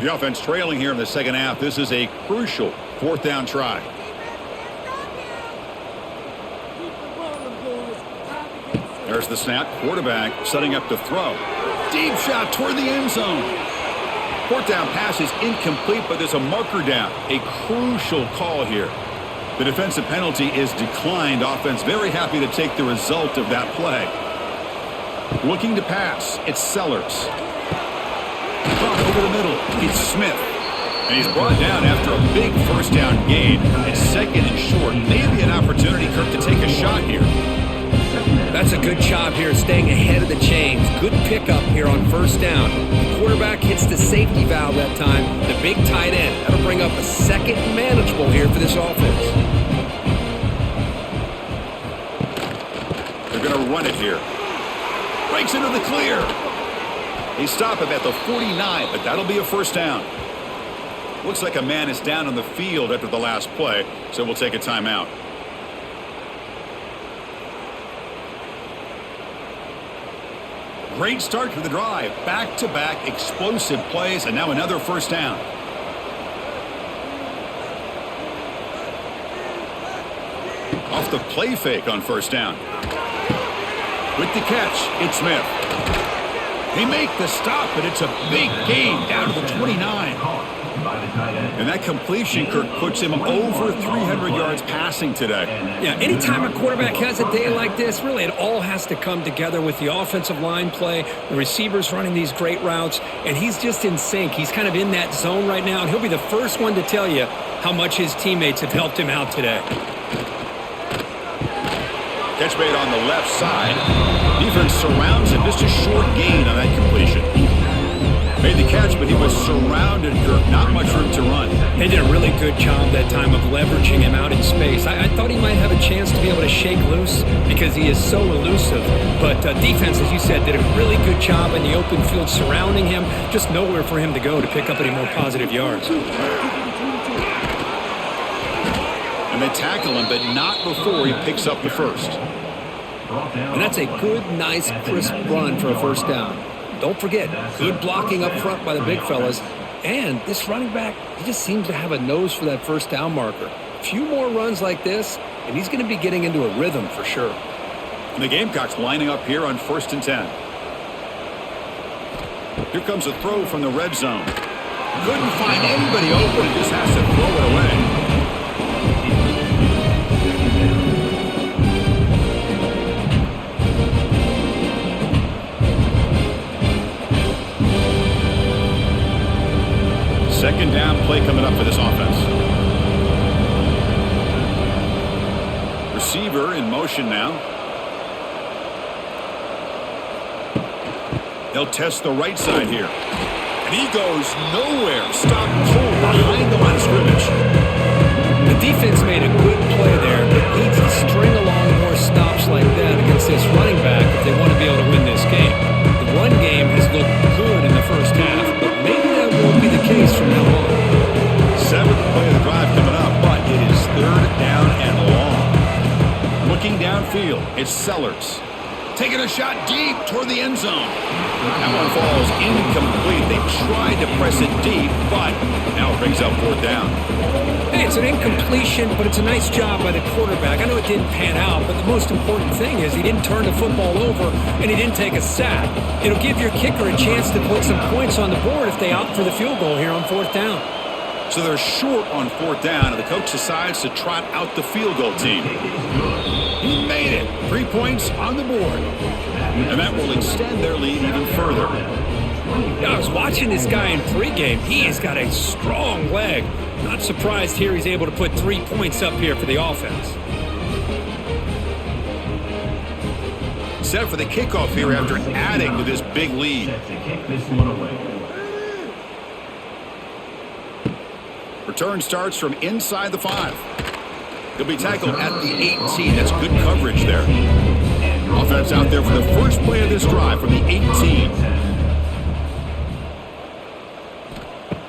The offense trailing here in the second half. This is a crucial fourth down try. There's the snap. Quarterback setting up to throw. Deep shot toward the end zone. Fourth down pass is incomplete, but there's a marker down. A crucial call here. The defensive penalty is declined. Offense very happy to take the result of that play. Looking to pass. It's Sellers. Pump over the middle. It's Smith. And he's brought down after a big first down gain. It's second and short. Maybe an opportunity, Kirk, to take a shot here. That's a good job here, staying ahead of the chains. Good pickup here on first down. The quarterback hits the safety valve that time. The big tight end. That'll bring up a second manageable here for this offense. They're going to run it here. Breaks into the clear. They stop him at the 49, but that'll be a first down. Looks like a man is down on the field after the last play, so we'll take a timeout. Great start to the drive. Back-to-back explosive plays, and now another first down. the play fake on first down. With the catch, it's Smith. They make the stop, but it's a big gain down to the 29. And that completion, Kirk, puts him over 300 yards passing today. Yeah, anytime a quarterback has a day like this, really it all has to come together with the offensive line play, the receivers running these great routes, and he's just in sync. He's kind of in that zone right now, and he'll be the first one to tell you how much his teammates have helped him out today. Catch made on the left side. Defense surrounds him. Just a short gain on that completion. Made the catch, but he was surrounded, Kirk. Not much room to run. They did a really good job that time of leveraging him out in space. I thought he might have a chance to be able to shake loose because he is so elusive. But defense, as you said, did a really good job in the open field surrounding him. Just nowhere for him to go to pick up any more positive yards. And they tackle him, but not before he picks up the first. And that's a good, nice, crisp run for a first down. Don't forget, good blocking up front by the big fellas. And this running back, he just seems to have a nose for that first down marker. A few more runs like this, and he's going to be getting into a rhythm for sure. And the Gamecocks lining up here on 1st and 10. Here comes a throw from the red zone. Couldn't find anybody open and just has to throw it away. Second down play coming up for this offense. Receiver in motion now. They'll test the right side here. And he goes nowhere. Stop cold behind the line of scrimmage. The defense made a good play there, but needs to string along more stops like that against this running back if they want to be able to win this game. The run game has looked good in the first half, but maybe that won't be the case from now on. 7th play of the drive coming up, but it is 3rd down and long. Looking downfield, it's Sellers. Taking a shot deep toward the end zone. That one falls incomplete. They tried to press it deep, but now it brings up 4th down. Hey, it's an incompletion, but it's a nice job by the quarterback. I know it didn't pan out, but the most important thing is he didn't turn the football over and he didn't take a sack. It'll give your kicker a chance to put some points on the board if they opt for the field goal here on 4th down. So they're short on 4th down, and the coach decides to trot out the field goal team. He made it. 3 points on the board. And that will extend their lead even further. I was watching this guy in pregame. He has got a strong leg. Not surprised here he's able to put 3 points up here for the offense. Set for the kickoff here after adding to this big lead. Return starts from inside the 5. He'll be tackled at the 18. That's good coverage there. Offense out there for the first play of this drive from the 18.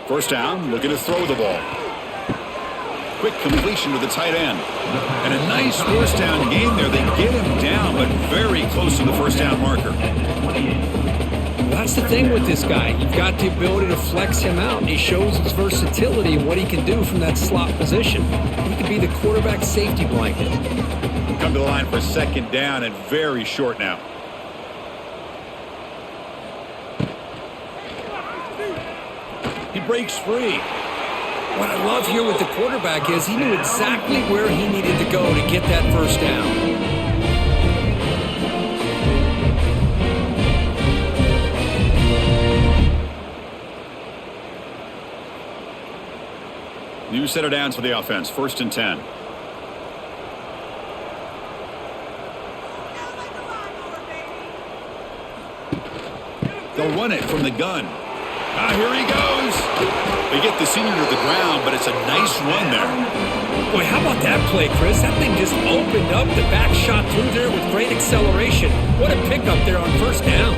First down, looking to throw the ball. Quick completion to the tight end. And a nice first down gain there. They get him down, but very close to the first down marker. That's the thing with this guy. You've got the ability to flex him out, and he shows his versatility and what he can do from that slot position. He could be the quarterback safety blanket. Come to the line for 2nd down and very short now. He breaks free. What I love here with the quarterback is he knew exactly where he needed to go to get that first down. New set of downs for the offense. 1st and 10. They'll run it from the gun. Here he goes. They get the senior to the ground, but it's a nice run there. Boy, how about that play, Chris? That thing just opened up. The back shot through there with great acceleration. What a pickup there on first down.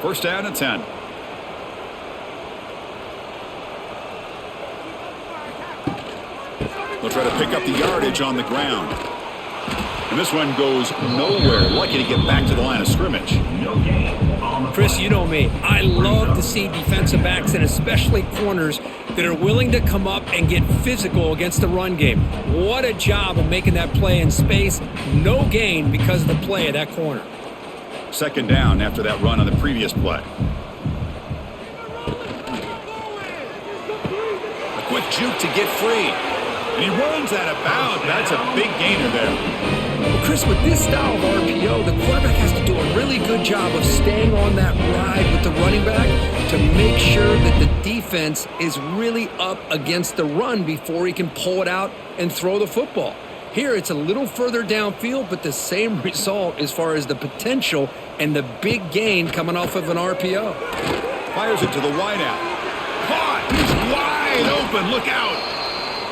First down and 10. They'll try to pick up the yardage on the ground. And this one goes nowhere. Lucky to get back to the line of scrimmage. Chris, you know me. I love to see defensive backs and especially corners that are willing to come up and get physical against the run game. What a job of making that play in space. No gain because of the play of that corner. Second down after that run on the previous play. A quick juke to get free. And he runs out of bounds. That's a big gainer there. Well, Chris, with this style of RPO, the quarterback has to do a really good job of staying on that ride with the running back to make sure that the defense is really up against the run before he can pull it out and throw the football. Here, it's a little further downfield, but the same result as far as the potential and the big gain coming off of an RPO. Fires it to the wideout. Caught! He's wide open. Look out!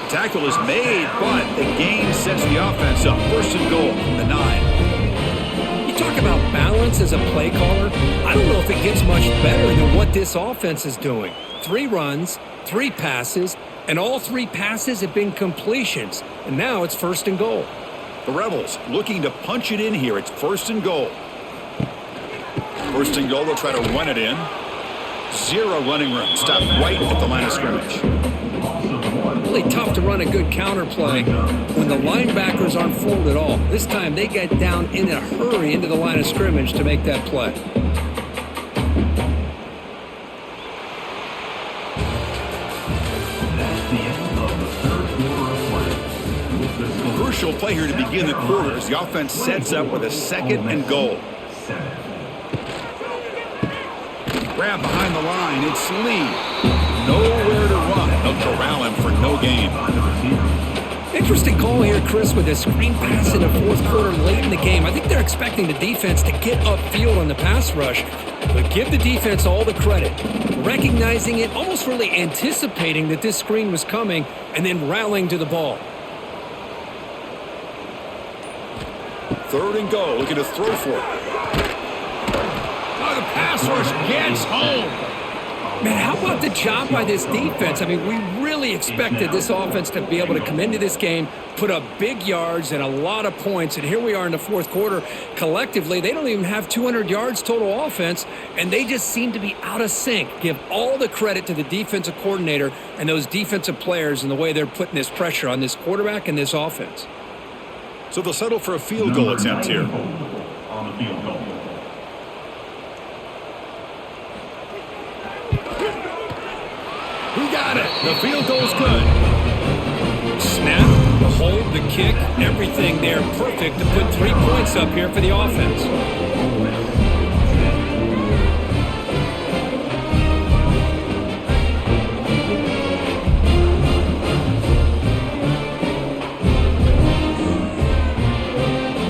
The tackle is made, but the gain sets the offense up. First and goal from the 9. You talk about balance as a play caller. I don't know if it gets much better than what this offense is doing. 3 runs, 3 passes, and all 3 passes have been completions. And now it's first and goal. The Rebels looking to punch it in here. It's first and goal. First and goal, they'll try to run it in. 0 running room. Stop right at the line of scrimmage. Really tough to run a good counter play when the linebackers aren't fooled at all. This time they get down in a hurry into the line of scrimmage to make that play. Crucial play here to begin the quarter as the offense sets up with a second and goal. Grab behind the line. It's Lee. Nowhere to run. They'll corral him for no gain. Interesting call here, Chris, with a screen pass in the fourth quarter late in the game. I think they're expecting the defense to get upfield on the pass rush, but give the defense all the credit. Recognizing it, almost really anticipating that this screen was coming, and then rallying to the ball. Third and goal. Looking to throw for it. Oh, the pass rush gets home. Man, how about the job by this defense? I mean, we really expected this offense to be able to come into this game, put up big yards and a lot of points, and here we are in the fourth quarter. Collectively, they don't even have 200 yards total offense, and they just seem to be out of sync. Give all the credit to the defensive coordinator and those defensive players and the way they're putting this pressure on this quarterback and this offense. So they'll settle for a field goal attempt here. On the field goal. Who got it? The field goal's good. Snap, the hold, the kick, everything there perfect to put 3 points up here for the offense.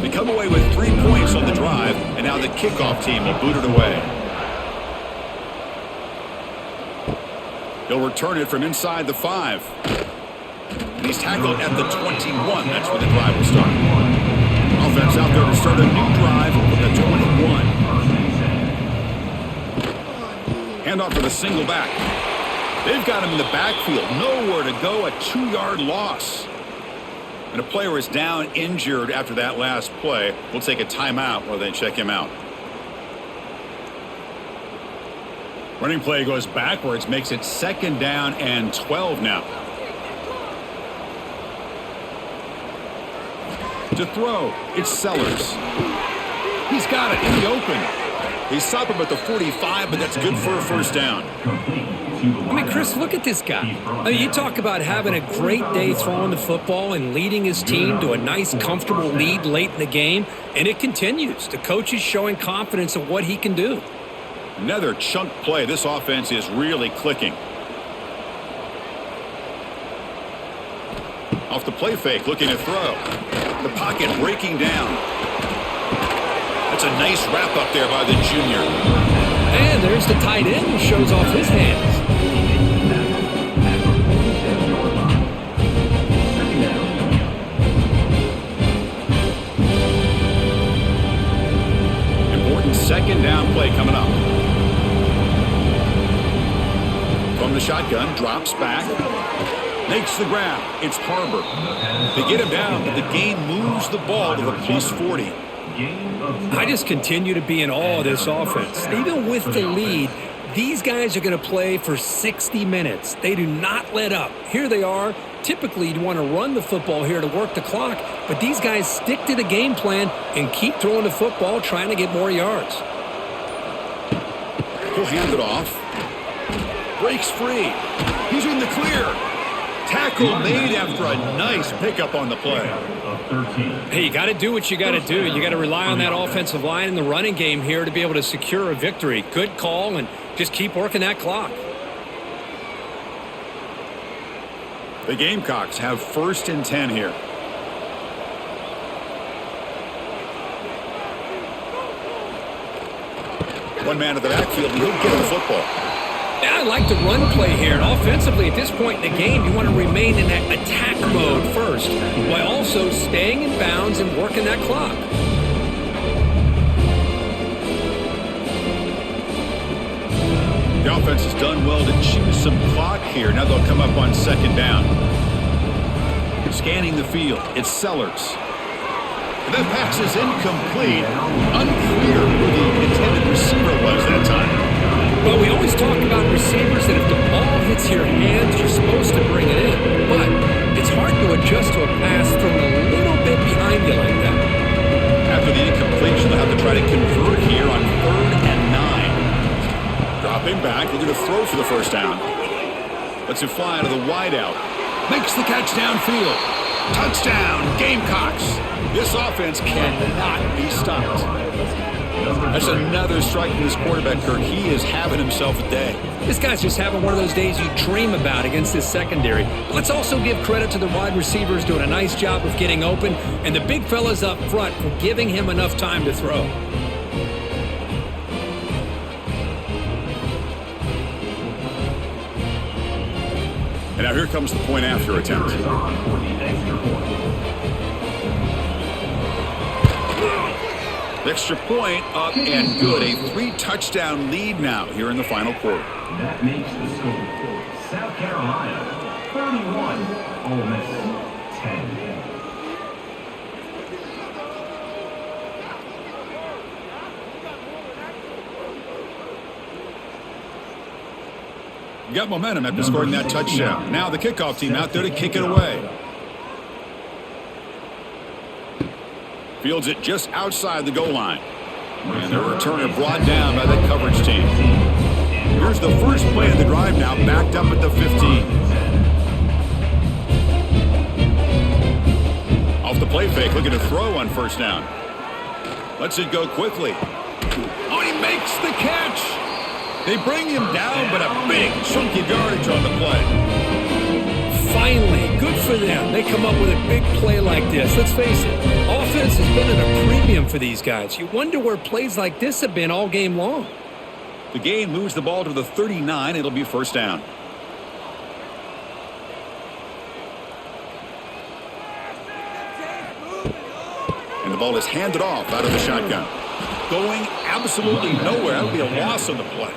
They come away with 3 points on the drive, and now the kickoff team will boot it away. He'll return it from inside the 5. And he's tackled at the 21. That's where the drive will start. Offense out there to start a new drive from the 21. Handoff for the single back. They've got him in the backfield. Nowhere to go. A 2-yard loss. And a player is down injured after that last play. We'll take a timeout while they check him out. Running play goes backwards, makes it second down and 12 now. To throw, it's Sellers. He's got it in the open. They stop him at the 45, but that's good for a first down. I mean, Chris, look at this guy. I mean, you talk about having a great day throwing the football and leading his team to a nice, comfortable lead late in the game, and it continues. The coach is showing confidence of what he can do. Another chunk play. This offense is really clicking. Off the play fake, looking to throw. The pocket breaking down. That's a nice wrap up there by the junior. And there's the tight end who shows off his hands. Important second down play coming up. From the shotgun, drops back. Makes the grab. It's Harbor. They get him down, but the gain moves the ball to the plus 40. I just continue to be in awe of this offense. Even with the lead, These guys are going to play for 60 minutes. They do not let up. Here they are. Typically, you'd want to run the football here to work the clock, but these guys stick to the game plan and keep throwing the football, trying to get more yards. He'll hand it off. Breaks free. He's in the clear. Tackle made after a nice pickup on the play. Hey, you got to do what you got to do. You got to rely on that offensive line in the running game here to be able to secure a victory. Good call, and just keep working that clock. The Gamecocks have 1st and 10 here. One man at the backfield, and he'll get the football. Yeah, I like the run play here. And offensively, at this point in the game, you want to remain in that attack mode first, while also staying in bounds and working that clock. The offense has done well to choose some clock here. Now they'll come up on 2nd down. Scanning the field, it's Sellers. And that pass is incomplete. Unclear who the intended receiver was that time. Well, we always talk about receivers that if the ball hits your hands, you're supposed to bring it in. But it's hard to adjust to a pass thrown a little bit behind you like that. After the incompletion, they'll have to try to convert here on 3rd and 9. Dropping back, looking to throw for the 1st down. Lets it fly to the wideout. Makes the catch downfield. Touchdown, Gamecocks. This offense cannot be stopped. That's another strike from this quarterback, Kirk. He is having himself a day. This guy's just having one of those days you dream about against this secondary. Let's also give credit to the wide receivers doing a nice job of getting open, and the big fellas up front for giving him enough time to throw. And now here comes the point after attempt. The extra point up and good. A 3-touchdown lead now here in the final quarter. That makes the score South Carolina 31, Ole Miss 10. Got momentum after scoring that touchdown. Now the kickoff team out there to kick it away. Fields it just outside the goal line. And the returner brought down by that coverage team. Here's the first play of the drive now, backed up at the 15. Off the play fake, looking to throw on 1st down. Lets it go quickly. Oh, he makes the catch. They bring him down, but a big chunky yardage on the play. Finally, good for them. They come up with a big play like this. Let's face it, offense has been at a premium for these guys. You wonder where plays like this have been all game long. The game moves the ball to the 39. It'll be 1st down. And the ball is handed off out of the shotgun. Going absolutely nowhere. That would be a loss on the play.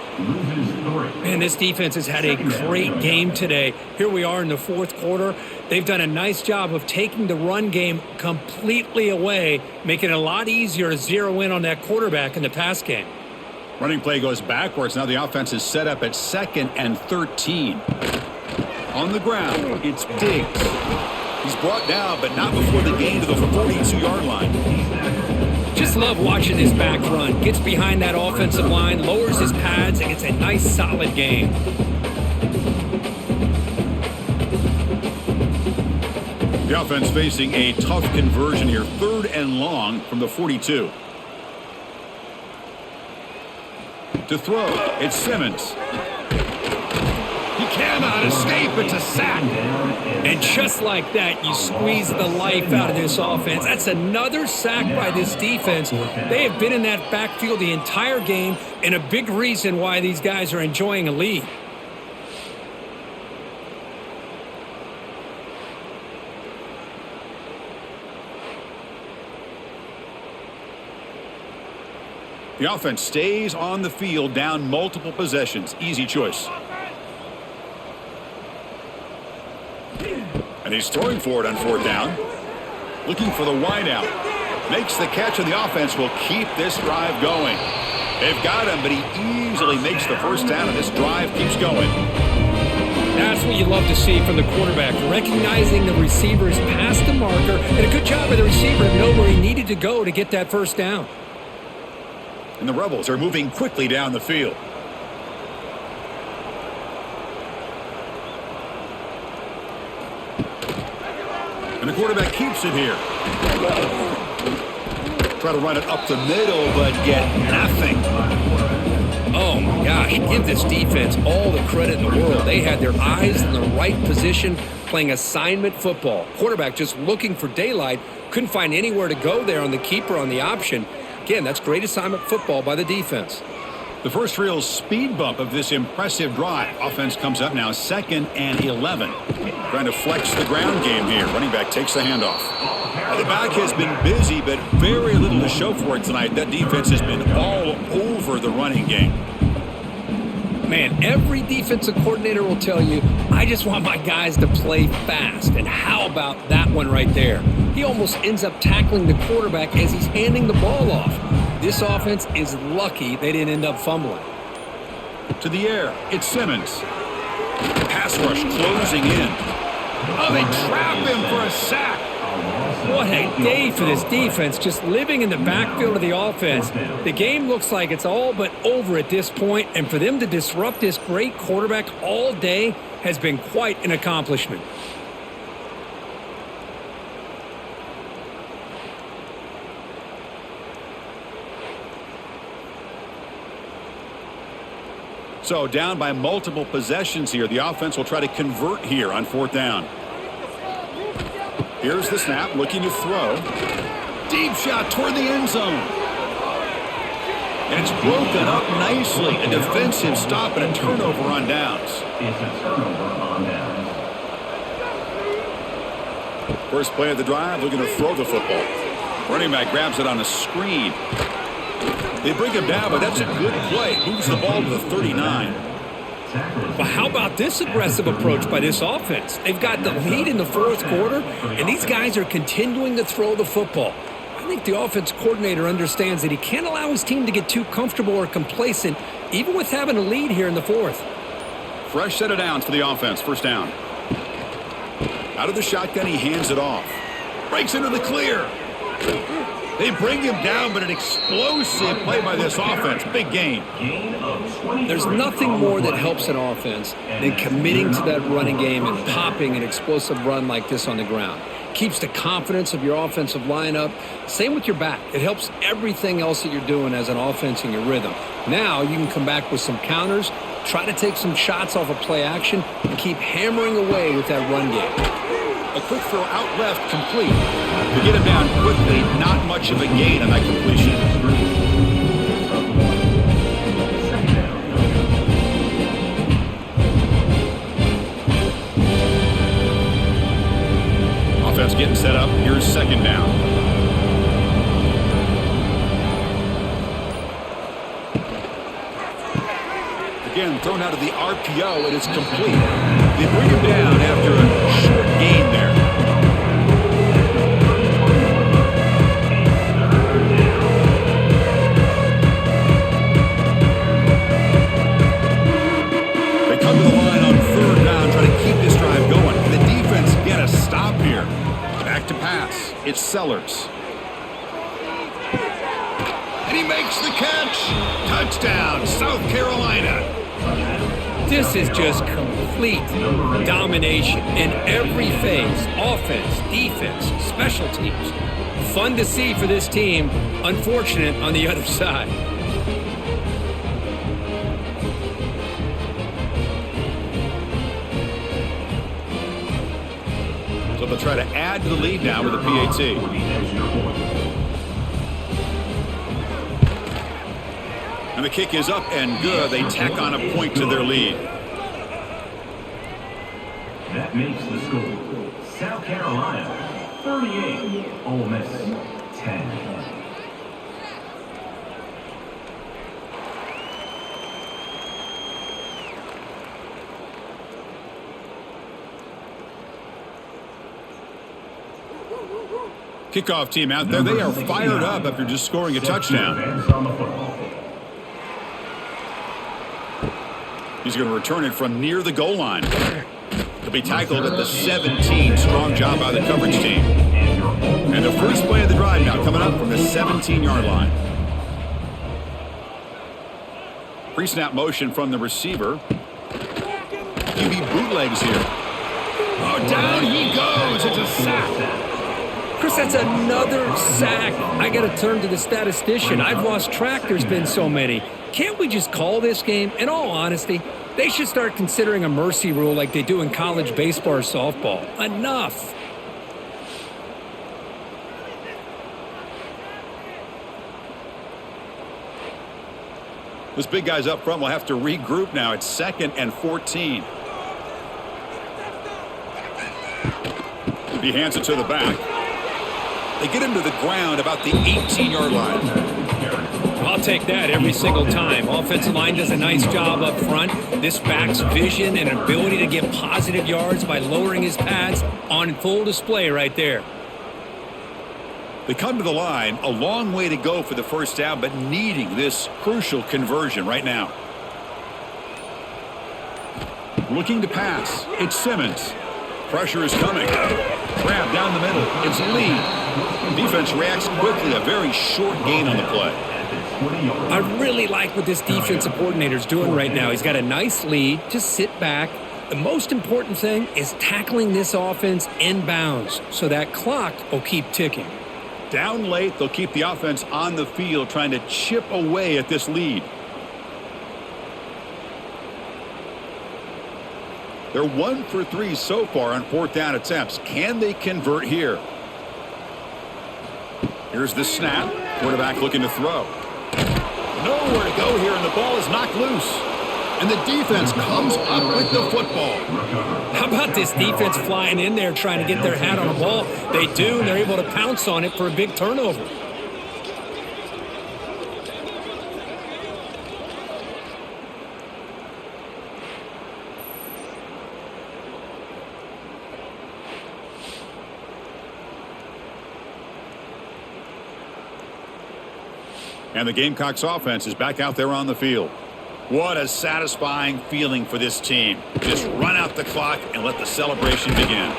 Man, this defense has had a great game today. Here we are in the 4th quarter. They've done a nice job of taking the run game completely away, making it a lot easier to zero in on that quarterback in the pass game. Running play goes backwards. Now the offense is set up at 2nd and 13. On the ground, it's Diggs. He's brought down, but not before the gain to the 42-yard line. Just love watching this back run. Gets behind that offensive line, lowers his pads, and gets a nice solid gain. The offense facing a tough conversion here. 3rd and long from the 42. To throw, it's Simmons. He cannot escape. It's a sack. And just like that, you squeeze the life out of this offense. That's another sack by this defense. They have been in that backfield the entire game, and a big reason why these guys are enjoying a lead. The offense stays on the field, down multiple possessions. Easy choice. And he's throwing for it on 4th down. Looking for the wideout. Makes the catch, and the offense will keep this drive going. They've got him, but he easily makes the first down, and this drive keeps going. That's what you love to see from the quarterback, recognizing the receiver's past the marker, and a good job by the receiver to know where he needed to go to get that first down. And the Rebels are moving quickly down the field. And the quarterback keeps it here. Try to run it up the middle, but get nothing. Oh, my gosh. Give this defense all the credit in the world. They had their eyes in the right position playing assignment football. Quarterback just looking for daylight. Couldn't find anywhere to go there on the keeper on the option. Again, that's great assignment football by the defense. The first real speed bump of this impressive drive. Offense comes up now 2nd and 11. Trying to flex the ground game here. Running back takes the handoff. The back has been busy, but very little to show for it tonight. That defense has been all over the running game. Man, every defensive coordinator will tell you, I just want my guys to play fast. And how about that one right there? He almost ends up tackling the quarterback as he's handing the ball off. This offense is lucky they didn't end up fumbling. To the air, it's Simmons. Pass rush closing in. Oh, they trap him for a sack. What a day for this defense, just living in the backfield of the offense. The game looks like it's all but over at this point, and for them to disrupt this great quarterback all day has been quite an accomplishment. So down by multiple possessions here. The offense will try to convert here on 4th down. Here's the snap, looking to throw. Deep shot toward the end zone. And it's broken up nicely. A defensive stop and a turnover on downs. It's a turnover on downs. First play of the drive, looking to throw the football. Running back grabs it on a screen. They bring him down, but that's a good play. Moves the ball to the 39. But how about this aggressive approach by this offense? They've got the lead in the 4th quarter, and these guys are continuing to throw the football. I think the offense coordinator understands that he can't allow his team to get too comfortable or complacent, even with having a lead here in the 4th. Fresh set of downs for the offense. First down. Out of the shotgun, he hands it off. Breaks into the clear. They bring him down, but an explosive play by this offense. Big gain. There's nothing more that helps an offense than committing to that running game and popping an explosive run like this on the ground. Keeps the confidence of your offensive lineup. Same with your back. It helps everything else that you're doing as an offense in your rhythm. Now you can come back with some counters, try to take some shots off of play action, and keep hammering away with that run game. A quick throw out left, complete. To get him down quickly, not much of a gain on that completion. Offense getting set up. Here's 2nd down. Again, thrown out of the RPO, and it's complete. They bring him down after a short gain there. They come to the line on 3rd down, trying to keep this drive going. Can the defense get a stop here? Back to pass. It's Sellers. And he makes the catch. Touchdown, South Carolina. This is just complete domination in every phase. Offense, defense, special teams. Fun to see for this team. Unfortunate on the other side. So they'll try to add to the lead now with a PAT. And the kick is up and good. They tack on a point to their lead. That makes the score South Carolina 38, Ole Miss 10. Kickoff team out there. They are fired up after just scoring a touchdown. He's going to return it from near the goal line. He'll be tackled at the 17. Strong job by the coverage team. And the first play of the drive now coming up from the 17-yard line. Pre-snap motion from the receiver. QB bootlegs here. Oh, down he goes. It's a sack. Chris, that's another sack. I got to turn to the statistician. I've lost track. There's been so many. Can't we just call this game? In all honesty, they should start considering a mercy rule like they do in college baseball or softball. Enough. Those big guys up front will have to regroup now. It's 2nd and 14. He hands it to the back. They get him to the ground about the 18-yard line. I'll take that every single time. Offensive line does a nice job up front. This back's vision and ability to get positive yards by lowering his pads on full display right there. They come to the line, a long way to go for the first down, but needing this crucial conversion right now. Looking to pass. It's Simmons. Pressure is coming. Grab down the middle. It's Lee. Defense reacts quickly. A very short gain on the play. I really like what this defensive coordinator is doing right now. He's got a nice lead. Just sit back. The most important thing is tackling this offense inbounds so that clock will keep ticking. Down late, they'll keep the offense on the field trying to chip away at this lead. They're 1 for 3 so far on 4th down attempts. Can they convert here? Here's the snap. Quarterback looking to throw. Nowhere to go here, and the ball is knocked loose. And the defense comes up with the football. How about this defense flying in there trying to get their hat on the ball? They do, and they're able to pounce on it for a big turnover. And the Gamecocks offense is back out there on the field. What a satisfying feeling for this team. Just run out the clock and let the celebration begin.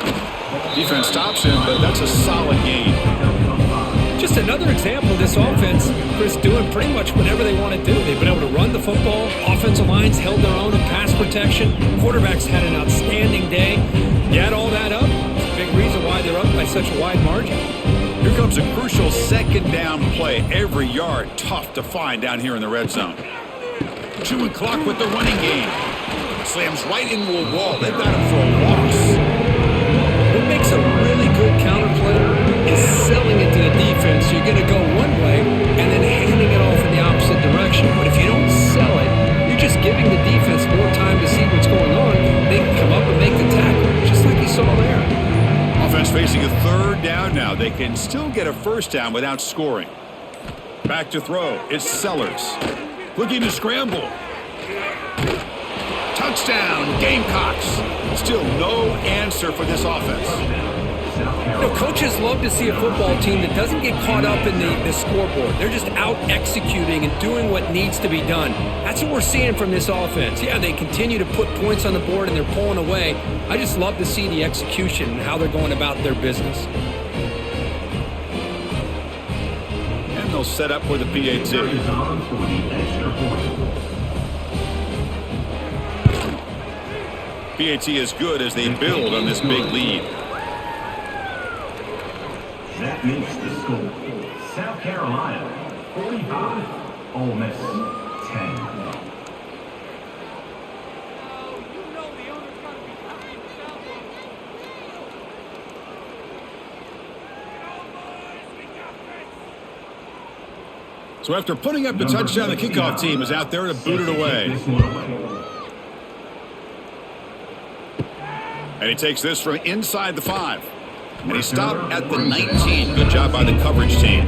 Defense stops him, but that's a solid gain. Just another example of this offense, Chris, doing pretty much whatever they want to do. They've been able to run the football. Offensive lines held their own in pass protection. Quarterbacks had an outstanding day. You add all that up, it's a big reason why they're up by such a wide margin. Here comes a crucial 2nd down play. Every yard tough to find down here in the red zone. Chewing clock with the running game. Slams right into a wall. They've got him for a loss. What makes a really good counter player is selling it to the defense. You're going to go one way and then handing it off in the opposite direction. But if you don't sell it, you're just giving the defense more time to see what's going on. They can come up and make the tackle, just like you saw there. Offense facing a 3rd down now. They can still get a 1st down without scoring. Back to throw. It's Sellers. Looking to scramble. Touchdown, Gamecocks. Still no answer for this offense. You know, coaches love to see a football team that doesn't get caught up in the scoreboard. They're just out executing and doing what needs to be done. That's what we're seeing from this offense. Yeah, they continue to put points on the board and they're pulling away. I just love to see the execution and how they're going about their business. And they'll set up for the PAT. PAT is good as they build on this big lead. That makes the score. South Carolina, 45. Ole Miss, 10. So after putting up the touchdown, the kickoff team is out there to boot it away. And he takes this from inside the 5. And he stopped at the 19. Good job by the coverage team.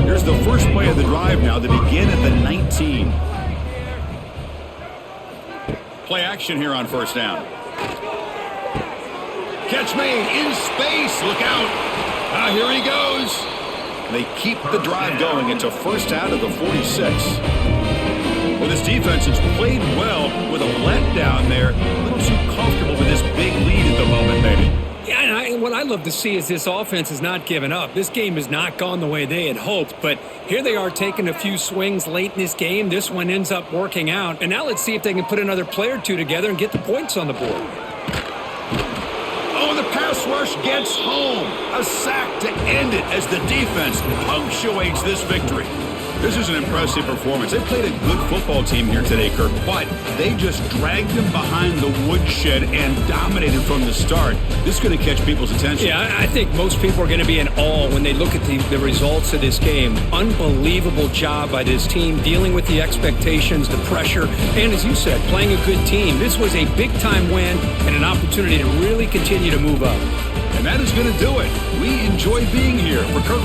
Here's the first play of the drive now. They begin at the 19. Play action here on 1st down. Catch made in space. Look out. Here he goes. They keep the drive going. It's a 1st out of the 46. Well, this defense has played well with a letdown there. A little too comfortable with this big lead at the moment, maybe. Yeah, and what I love to see is this offense has not given up. This game has not gone the way they had hoped, but here they are taking a few swings late in this game. This one ends up working out, and now let's see if they can put another play or two together and get the points on the board. Oh, the pass rush gets home. A sack to end it as the defense punctuates this victory. This is an impressive performance. They played a good football team here today, Kirk, but they just dragged them behind the woodshed and dominated from the start. This is going to catch people's attention. Yeah, I think most people are going to be in awe when they look at the results of this game. Unbelievable job by this team, dealing with the expectations, the pressure, and as you said, playing a good team. This was a big-time win and an opportunity to really continue to move up. And that is going to do it. We enjoy being here. For Kirk